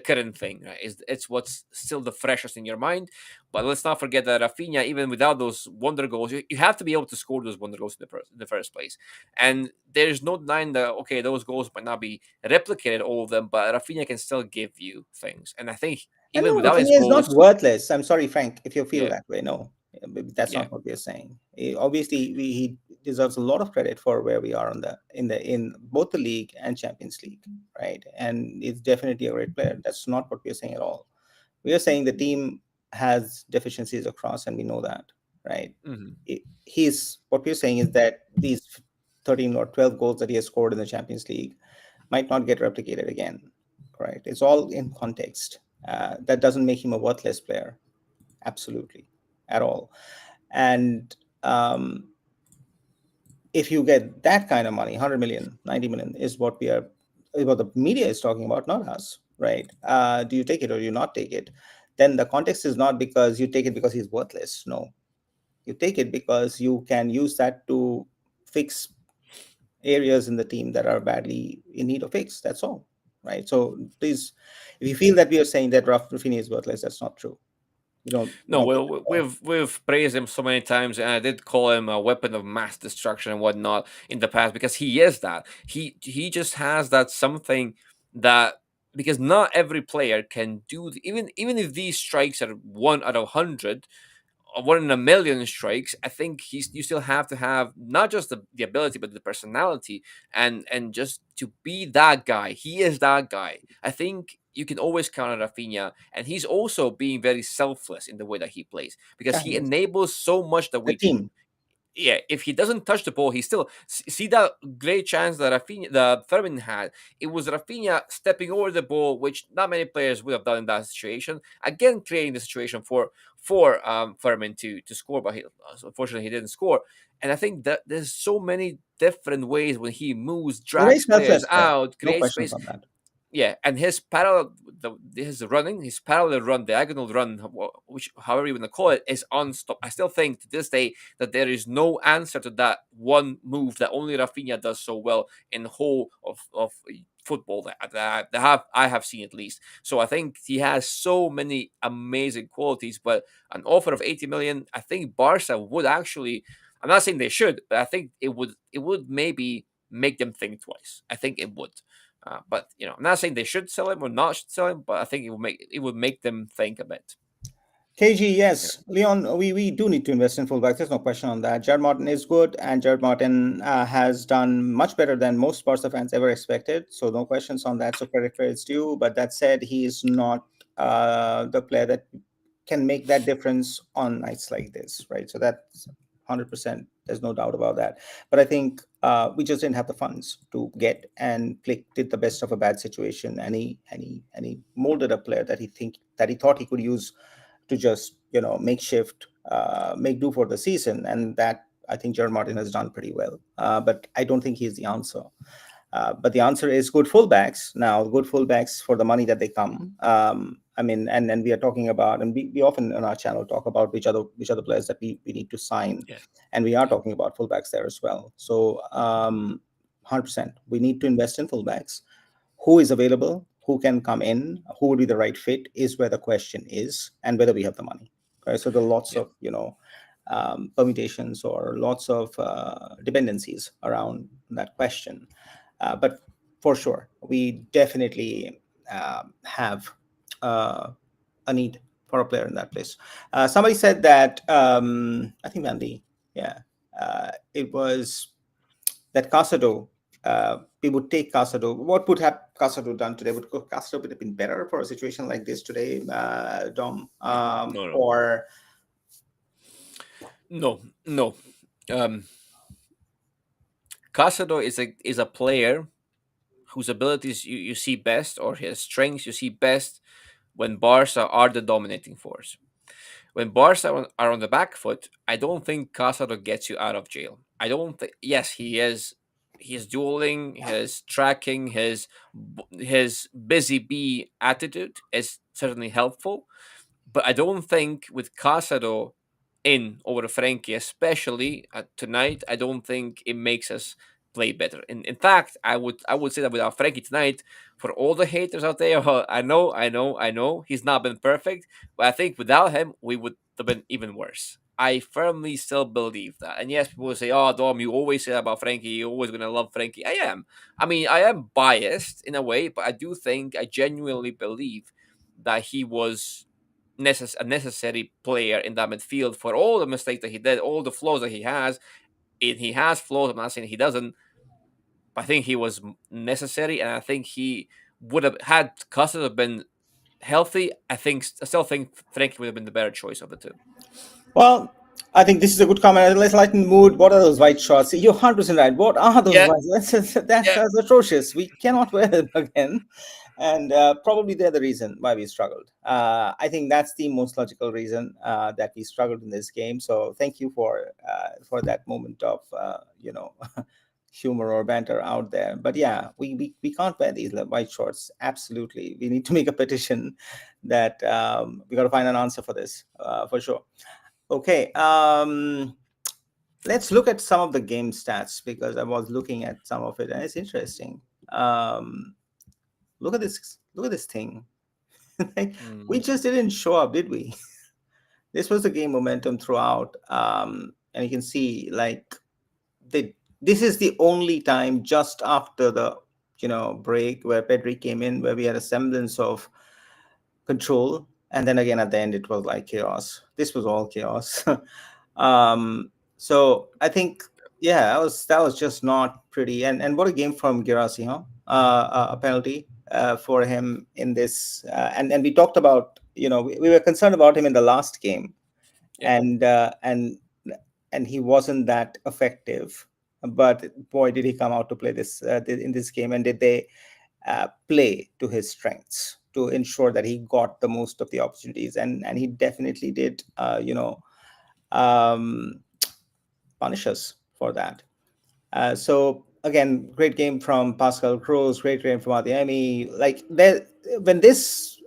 current thing, right? It's what's still the freshest in your mind. But let's not forget that Rafinha, even without those wonder goals, you have to be able to score those wonder goals in the first place. And there's no denying that, okay, those goals might not be replicated, all of them, but Rafinha can still give you things. And I think And even no, without his Rafinha is not goals, worthless. I'm sorry, Frank, if you feel yeah, that way. No, that's yeah. not what we're saying. Obviously, he deserves a lot of credit for where we are in both the league and Champions League, right? And it's definitely a great player. That's not what we're saying at all. We are saying the team has deficiencies across, and we know that, right? Hmm. He's what we're saying is that these 13 or 12 goals that he has scored in the Champions League might not get replicated again, right? It's all in context. That doesn't make him a worthless player, absolutely, at all. And if you get that kind of money, 100 million, 90 million is what the media is talking about, not us, right? Do you take it or do you not take it? Then the context is not because you take it because he's worthless. No, you take it because you can use that to fix areas in the team that are badly in need of fix. That's all, right? So please, if you feel that we are saying that Rafinha is worthless, that's not true. We No, don't well, believe it at all. we've praised him so many times, and I did call him a weapon of mass destruction and whatnot in the past because he is that. He just has that something that because not every player can do even if these strikes are 1 out of 100, 1 in a million strikes. I think you still have to have not just the ability but the personality and just to be that guy. He is that guy. I think you can always count on Rafinha, and he's also being very selfless in the way that he plays because Yeah, he yes. enables so much that The we do. team. Yeah, if he doesn't touch the ball, he still see that great chance that Rafinha, the Fermin had. It was Rafinha stepping over the ball, which not many players would have done in that situation. Again, creating the situation for Fermin to score, but unfortunately he didn't score. And I think that there's so many different ways when he moves, He's a very drags players selfless player. out, No creates questions space. on that. Yeah, and his running, his parallel run, diagonal run, which however you want to call it, is unstoppable. I still think to this day that there is no answer to that one move that only Rafinha does so well in the whole of football that I have seen at least. So I think he has so many amazing qualities, but an offer of 80 million, I think Barca would actually. I'm not saying they should, but I think it would maybe make them think twice. I think it would. But I'm not saying they should sell him or not should sell him, but I think it would make them think a bit. KG, You know, yes. Leon, we do need to invest in fullbacks. There's no question on that. Jared Martin is good, and Jared Martin has done much better than most Barca fans ever expected. So no questions on that. So credit where it's due. But that said, he is not the player that can make that difference on nights like this, right? So that's 100%. There's no doubt about that. But I think we just didn't have the funds to get, and Flick did the best of a bad situation, and he molded a player that he thought he could use to just makeshift, make do for the season, and that I think Jared Martin has done pretty well. But I don't think he's the answer. But the answer is good fullbacks. Now, good fullbacks for the money that they come. I mean, and we are talking about, and we often on our channel talk about which other players that we need to sign, yeah, and we are yeah, talking about fullbacks there as well. So, 100%, we need to invest in fullbacks. Who is available, who can come in, who would be the right fit is where the question is, and whether we have the money. Okay, so there are lots yeah, of permutations or lots of dependencies around that question. But for sure, we definitely have uh, a need for a player in that place. Somebody said that, I think Mandy, yeah, it was that Casado, we would take Casado. What would have Casado done today? Would Casado would have been better for a situation like this today, Dom? no, no, Or no, no. Um, Casado is a player whose abilities you see best, or his strengths you see best when Barca are the dominating force. When Barca are on the back foot, I don't think Casado gets you out of jail. I don't think. Yes, he is. His dueling, his tracking, his busy bee attitude is certainly helpful, but I don't think with Casado in over Frankie, especially tonight, I don't think it makes us play better. In fact, I would say that without Frankie tonight, for all the haters out there, I know, he's not been perfect, but I think without him, we would have been even worse. I firmly still believe that. And yes, people will say, "Oh, Dom, you always say that about Frankie. You're always gonna love Frankie." I am. I mean, I am biased in a way, but I genuinely believe that he was a necessary player in that midfield for all the mistakes that he did, all the flaws that he has. And he has flaws. I'm not saying he doesn't, but I think he was necessary, and I think he would have had Costa have been healthy. I still think Frankie would have been the better choice of the two. well, I think this is a good comment. Let's lighten the mood. What are those white shorts? You're 100% right. What are those Yeah, white? yeah. That's atrocious. We cannot wear them again, and probably they're the reason why we struggled. I think that's the most logical reason that we struggled in this game. So thank you for that moment of humor or banter out there. But yeah, we can't wear these white shorts. Absolutely, we need to make a petition that we got to find an answer for this for sure. Okay, let's look at some of the game stats because I was looking at some of it and it's interesting. Look at this! Look at this thing. Like, we Mm, just didn't show up, did we? This was the game momentum throughout, and you can see like they. This is the only time just after the break where Pedri came in where we had a semblance of control, and then again at the end it was like chaos. This was all chaos. So I think, yeah, that was just not pretty. And what a game from Girassi, huh? A penalty for him in this, and we talked about, we were concerned about him in the last game, yeah, and and he wasn't that effective. But boy, did he come out to play this in this game, and did they play to his strengths to ensure that he got the most of the opportunities, and he definitely did um, punish us for that. So again, great game from Pascal Cruz, great game from Adeyemi. Like there, when this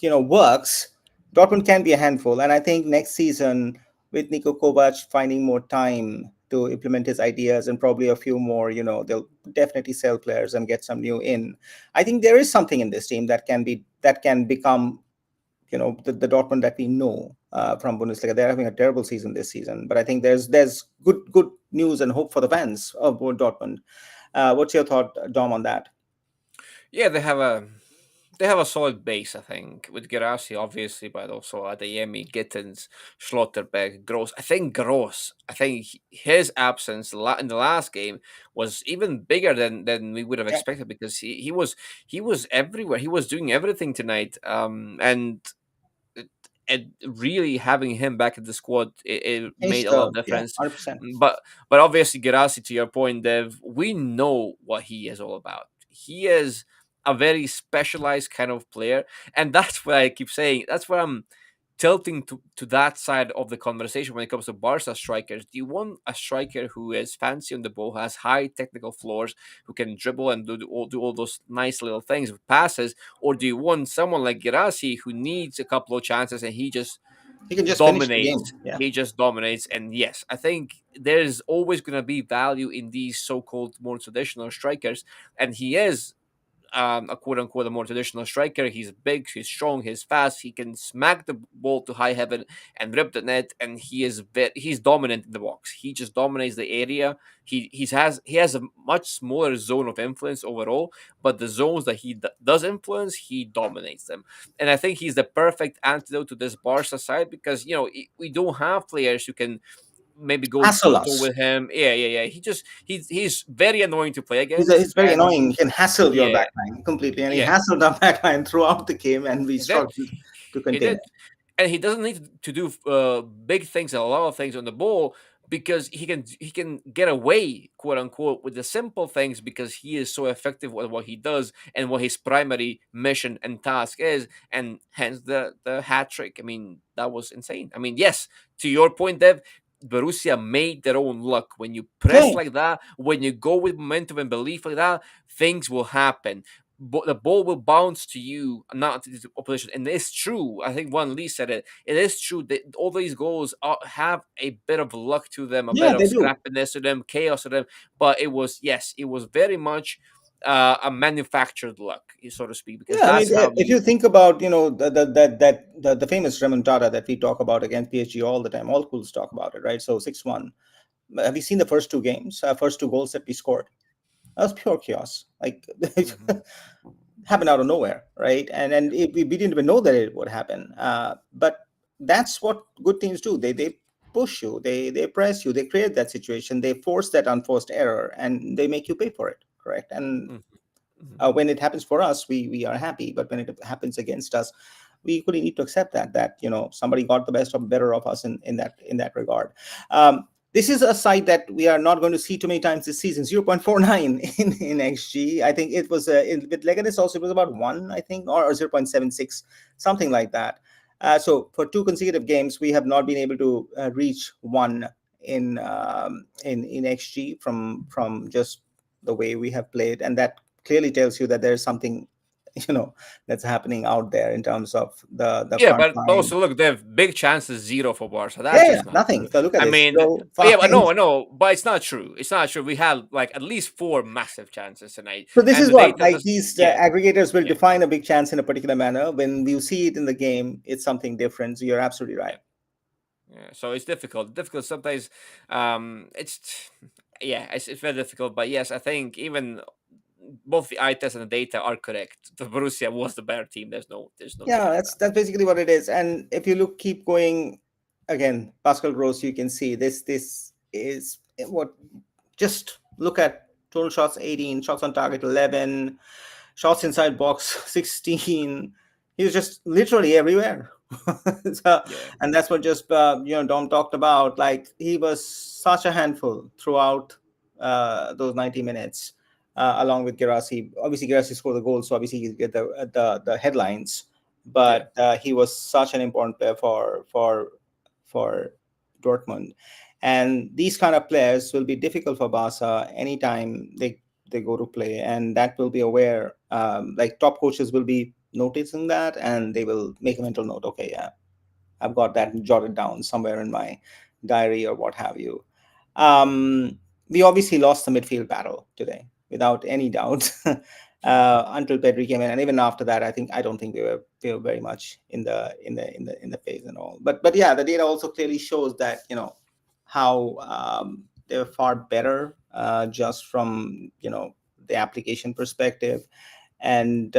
works, Dortmund can be a handful. And I think next season, with Niko Kovac finding more time to implement his ideas and probably a few more, they'll definitely sell players and get some new in. I think there is something in this team that can become the Dortmund that we know from Bundesliga. They're having a terrible season this season, but I think there's good news and hope for the fans of Dortmund. What's your thought, Dom, on that? Yeah, they have a solid base, I think, with Gerasi, obviously, but also Adeyemi, Gittins, Schlotterbeck, Gross. I think his absence in the last game was even bigger than we would have Yeah, expected, because he was everywhere. He was doing everything tonight. It- and really having him back in the squad, it made changed a lot the of yeah, difference. 100%. But obviously, Gerasi, to your point, Dev, we know what he is all about. He is a very specialized kind of player, and that's what I keep saying. That's what I'm tilting to that side of the conversation when it comes to Barca strikers. Do you want a striker who is fancy on the ball, who has high technical floors, who can dribble and do all those nice little things with passes, or do you want someone like Girassi who needs a couple of chances and he just He can just finish the game. dominates? Yeah. He just dominates. And yes, I think there's always going to be value in these so-called more traditional strikers, and he is a quote unquote a more traditional striker. He's big, he's strong, he's fast. He can smack the ball to high heaven and rip the net, and he's dominant in the box. He just dominates the area. He has a much smaller zone of influence overall, but the zones that he does influence, he dominates them. And I think he's the perfect antidote to this Barca side, because we don't have players who can maybe go toe Hassle to toe us. with him. Yeah, yeah, yeah. He's very annoying to play He's against, very and annoying. He can hassle your yeah, backline completely, and he yeah. hassled our backline throughout the game, and we He did. struggled to He contain did. it. And he doesn't need to do big things and a lot of things on the ball, because he can get away, quote unquote, with the simple things, because he is so effective with what he does and what his primary mission and task is, and hence the hat trick. I mean, that was insane. I mean, yes, to your point, Dev, Borussia made their own luck. When you Yeah, press like that, when you go with momentum and belief like that, things will happen. But the ball will bounce to you, not to the opposition. And it's true. I think one Lee said it. It is true that all these goals have a bit of luck to them, a yeah, bit of they do. scrappiness to them, chaos to them. But it was very much a manufactured luck, so to speak, because Yeah, I mean, that's how if you you. think about, the famous remontada that we talk about against PSG all the time, all schools talk about it, right? So 6-1. Have you seen the first two games, first two goals that we scored? That was pure chaos. Like Mhm, happened out of nowhere, right? And we didn't even know that it would happen. But that's what good teams do. They push you, they press you, they create that situation, they force that unforced error, and they make you pay for it. Correct. And mhm, mhm. when it happens for us, we are happy. But when it happens against us, we equally need to accept that somebody got the best of better of us in that regard. This is a site that we are not going to see too many times this season. 0.49 in xg. I think it was with Leganes also, it was about 1, I think, or 0.76, something like that. So for two consecutive games we have not been able to reach 1 in xg from just the way we have played, and that clearly tells you that there's something you know that's happening out there in terms of the Yeah, front but line. also look, they have big chances zero for Barca. That's Yeah, yeah, just not nothing. true. So look at I this. mean, So yeah, fine. I know, but it's not true. It's not true. We had like at least four massive chances tonight, So this and is the what, data like, does. these Yeah, aggregators will yeah, define a big chance in a particular manner. When you see it in the game, it's something different. So you're absolutely right. yeah, yeah. So it's difficult. Difficult sometimes. It's yeah, it's very difficult. But yes, I think even both the eye test and the data are correct. The Borussia was the better team. There's no Yeah, denying that's that. that's basically what it is. And if you keep going again, Pascal Gross, you can see this is what. Just look at total shots: 18, shots on target 11, shots inside box 16. He was just literally everywhere. So, Yeah, and that's what just Dom talked about. Like, he was such a handful throughout those 90 minutes, along with Gerasi. Obviously, Gerasi scored the goal, so obviously he get the headlines. yeah. But he was such an important player for Dortmund. And these kind of players will be difficult for Barca anytime they go to play, and that will be aware. Like, top coaches will be noticing that, and they will make a mental note. Okay, yeah, I've got that jotted down somewhere in my diary or what have you. We obviously lost the midfield battle today, without any doubt. Until Pedri came in, and even after that, I don't think we were very much in the phase and all. But yeah, the data also clearly shows that how they're far better, just from the application perspective. and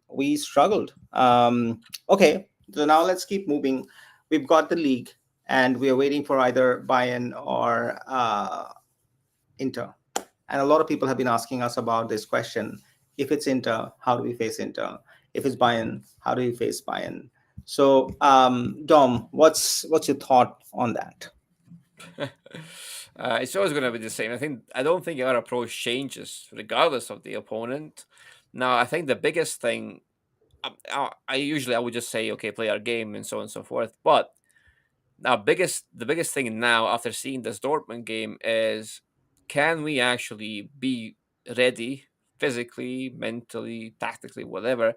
we struggled. Okay, so now let's keep moving. We've got the league, and we are waiting for either Bayern or Inter. And a lot of people have been asking us about this question. If it's Inter, how do we face Inter? If it's Bayern, how do we face Bayern? So, Dom, what's your thought on that? It's always going to be the same. I don't think our approach changes regardless of the opponent. Now, I think the biggest thing, I would just say, okay, play our game and so on and so forth. But now, the biggest thing now after seeing this Dortmund game is, can we actually be ready physically, mentally, tactically, whatever,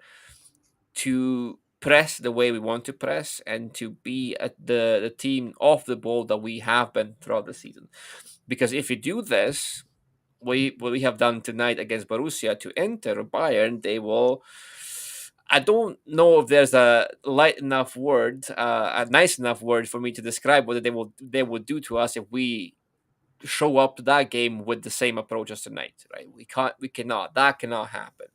to press the way we want to press and to be at the team off the ball that we have been throughout the season. Because if you do this, what we have done tonight against Borussia to Inter or Bayern, they will. I don't know if there's a light enough word, a nice enough word for me to describe what they would do to us if we show up to that game with the same approach as tonight. Right? We cannot. That cannot happen.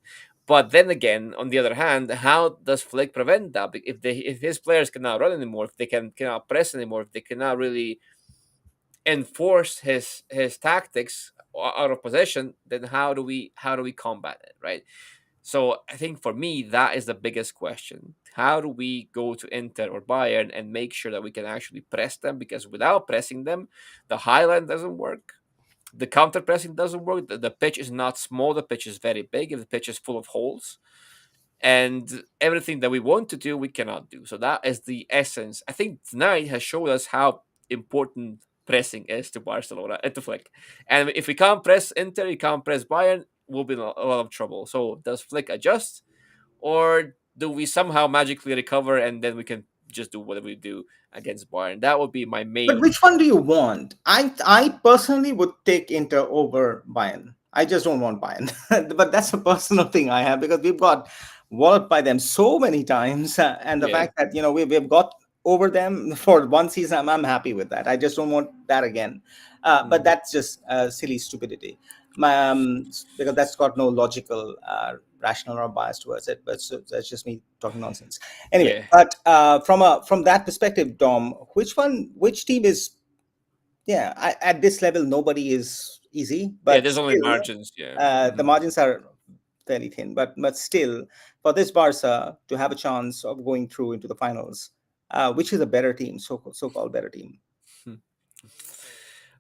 But then again, on the other hand, how does Flick prevent that? If his players cannot run anymore, if they cannot press anymore, if they cannot really enforce his tactics out of possession, then how do we combat it, right? So I think for me that is the biggest question. How do we go to Inter or Bayern and make sure that we can actually press them? Because without pressing them, the highline doesn't work. The counter pressing doesn't work. The pitch is not small. The pitch is very big. If the pitch is full of holes, and everything that we want to do we cannot do. So that is the essence. I think tonight has showed us how important pressing is to Barcelona and to Flick. And if we can't press Inter, we can't press Bayern, we'll be in a lot of trouble. So does Flick adjust, or do we somehow magically recover and then we can just do whatever we do against Bayern? That would be my But main. which one do you want? I personally would take Inter over Bayern. I just don't want Bayern, but that's a personal thing I have because we've got walloped by them so many times, and the Yeah. fact that we've got over them for one season, I'm happy with that. I just don't want that again. But Mhm. that's just silly stupidity, because that's got no logical, rational or bias towards it. But so, that's just me talking nonsense. Anyway, Yeah. but from that perspective, Dom, which team is, yeah, at this level nobody is easy, Yeah, but there's only still margins. Yeah. the Hmm. margins are fairly thin. But still, for this Barca to have a chance of going through into the finals, which is a better team, so-called better team?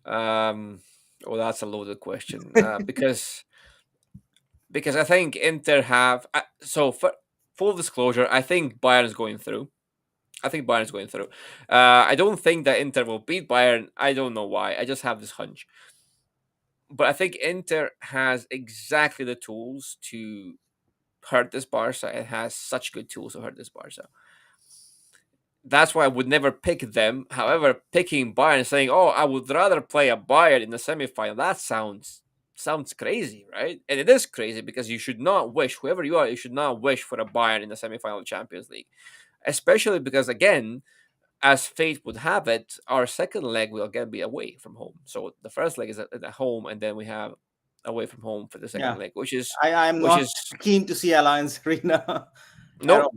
um well, that's a loaded question, because I think Inter have for full disclosure, I think Bayern is going through. I think Bayern is going through. I don't think that Inter will beat Bayern. I don't know why. I just have this hunch. But I think Inter has exactly the tools to hurt this Barca. It has such good tools to hurt this Barca. That's why I would never pick them. However, picking Bayern and saying, "Oh, I would rather play a Bayern in the semifinal," that sounds crazy, right? And it is crazy because you should not wish, whoever you are, you should not wish for a Bayern in the semifinal of Champions League, especially because again, as fate would have it, our second leg will again be away from home. So the first leg is at home, and then we have away from home for the second Yeah, leg, which is I'm which not is keen to see Alliance Arena at no, all.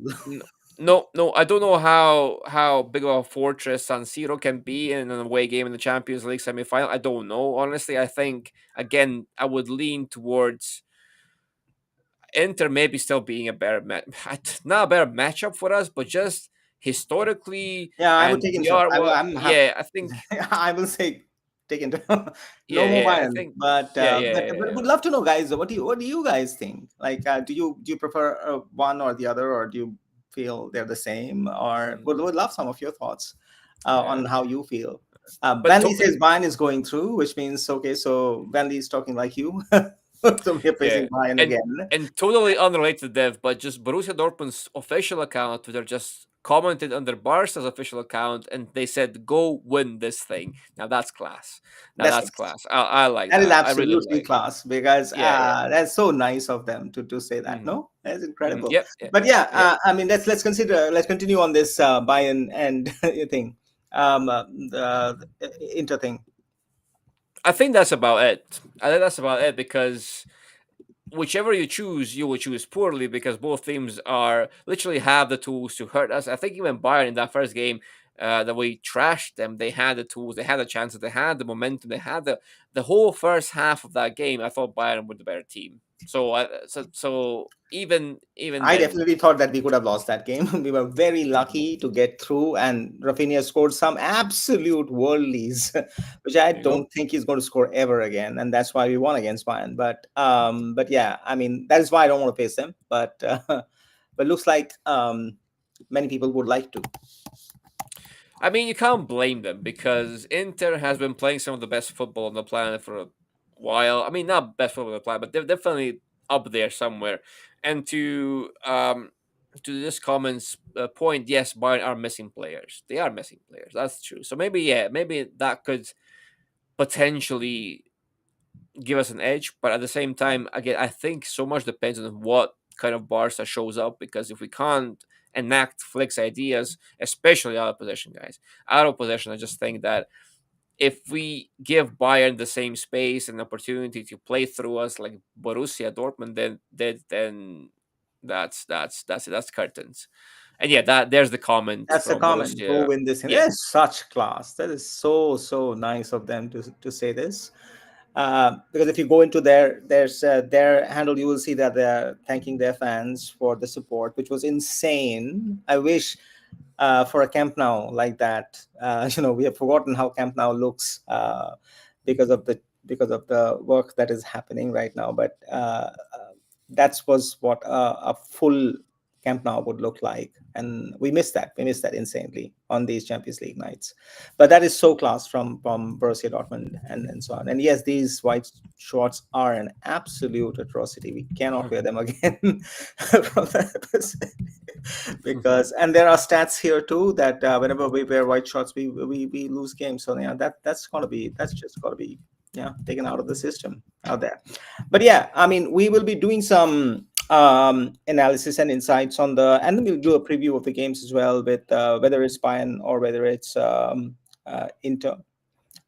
no. I don't know how big of a fortress San Siro can be in an away game in the Champions League semifinal. I don't know. Honestly, I think again I would lean towards Inter maybe still being a better not a better matchup for us, but just historically, Yeah, I would and take we into. are what. I'm happy. Yeah, I think. I will say take into no Yeah, more yeah. I Bayern. think. But Yeah, uh, yeah, but yeah, but yeah. would love to know, guys. What do you guys think? Like, do you prefer one or the other, or do you feel they're the same? Or Mm, would love some of your thoughts yeah. on how you feel. But Bentley says Bayern is going through, which means okay. So Bentley is talking like you. So we're yeah, facing Bayern and again. totally unrelated to Dev, but just Borussia Dortmund's official account, Twitter just commented under Barca's official account, and they said, "Go win this thing." Now that's class. Now That's that's class. I like That is that. I really absolutely like it. class because Yeah, yeah. that's so nice of them to say that. Hmm. No, that's incredible. Yep. Yeah. But yeah, Yeah. I mean, let's continue on this buy-in and thing, the Inter thing. I think that's about it. I think that's about it because whichever you choose, you will choose poorly because both teams are literally have the tools to hurt us. I think even Bayern in that first game, that we trashed them, they had the tools, they had the chances, they had the momentum, they had the whole first half of that game. I thought Bayern were the better team. So even I then, definitely thought that we could have lost that game. We were very lucky to get through, and Rafinha scored some absolute worldlies, which I there you go. don't think he's going to score ever again, and that's why we won against Bayern. But yeah, I mean that is why I don't want to face them. But looks like many people would like to. I mean, you can't blame them because Inter has been playing some of the best football on the planet for a while. I mean, not best football on the planet, but they're definitely up there somewhere. And to this comment's point, yes, Bayern are missing players. They are missing players. That's true. So maybe yeah, maybe that could potentially give us an edge. But at the same time, again, I think so much depends on what kind of Barca shows up because if we can't enact Flick's ideas, especially out of possession, guys, out of possession, I just think that if we give Bayern the same space and opportunity to play through us like Borussia Dortmund, then that's curtains. And yeah, that there's the comment That's the from comment. Go Borussia. win this. Yeah. That is such class. That is so nice of them to say this. Because if you go into their handle, you will see that they're thanking their fans for the support, which was insane. I wish for a Camp Nou like that. We have forgotten how Camp Nou looks because of the work that is happening right now. But that was what a full Camp Nou would look like, and we missed that. We missed that insanely on these Champions League nights. But that is so class from Borussia Dortmund and so on. And yes, these white shorts are an absolute atrocity. We cannot wear them again from that perspective. Because and there are stats here too that whenever we wear white shorts, we lose games. So yeah, that's just gotta be taken out of the system out there. But yeah, I mean, we will be doing some analysis and insights on and then we'll do a preview of the games as well with whether it's Bayern or whether it's Inter.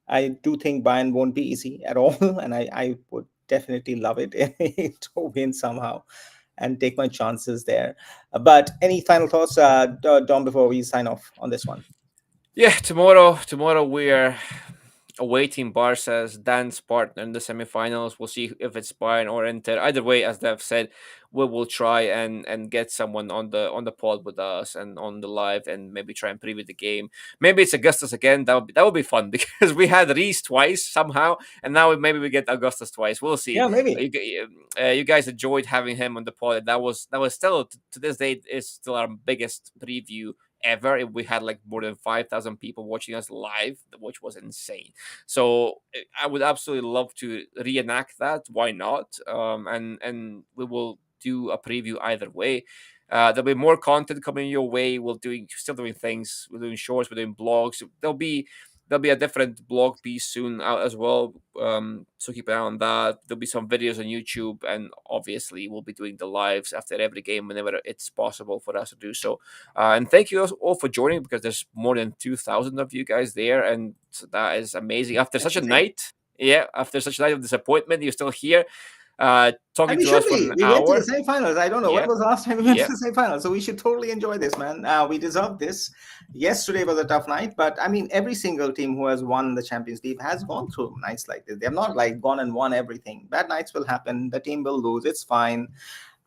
I do think Bayern won't be easy at all, and I would definitely love it to win somehow and take my chances there. But any final thoughts, Dom, before we sign off on this one? Yeah, tomorrow we're awaiting Barca's dance partner in the semifinals. We'll see if it's Bayern or Inter. Either way, as Dev said, we will try and get someone on the pod with us and on the live and maybe try and preview the game. Maybe it's Augustus again. That would be fun because we had Reese twice somehow, and now maybe we get Augustus twice. We'll see. Yeah, maybe. You guys enjoyed having him on the pod. And that was still to this day is still our biggest preview ever. We had like more than 5,000 people watching us live, which was insane. So I would absolutely love to reenact that. Why not? And we will do a preview either way. There'll be more content coming your way. Still doing things. We're doing shorts. We're doing blogs. There'll be a different blog piece soon out as well. So keep an eye on that. There'll be some videos on YouTube, and obviously we'll be doing the lives after every game whenever it's possible for us to do so. And thank you all for joining because there's more than 2,000 of you guys there, and so that is amazing. After That's such a insane. night, yeah, after such a night of disappointment, you're still here, And talking we to should us for be. an We went to the hour. semifinals. I don't know when Yeah, was the last time we went to yeah. the semifinals. So we should totally enjoy this, man. We deserve this. Yesterday was a tough night, but I mean, every single team who has won the Champions League has gone through nights like this. They have not like gone and won everything. Bad nights will happen. The team will lose. It's fine.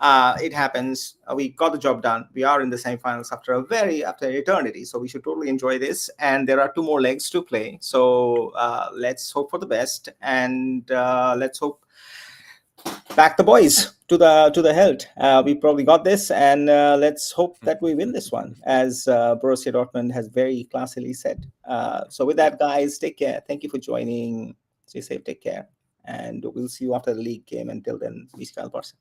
It happens. We got the job done. We are in the semifinals after eternity. So we should totally enjoy this. And there are two more legs to play. So let's hope for the best, and let's hope back the boys to the hilt. We probably got this, and let's hope that we win this one, as Borussia Dortmund has very classily said. So with Yep. that, guys, take care. Thank you for joining. Stay safe. Take care, and we'll see you after the league game. Until then, Visca Barca.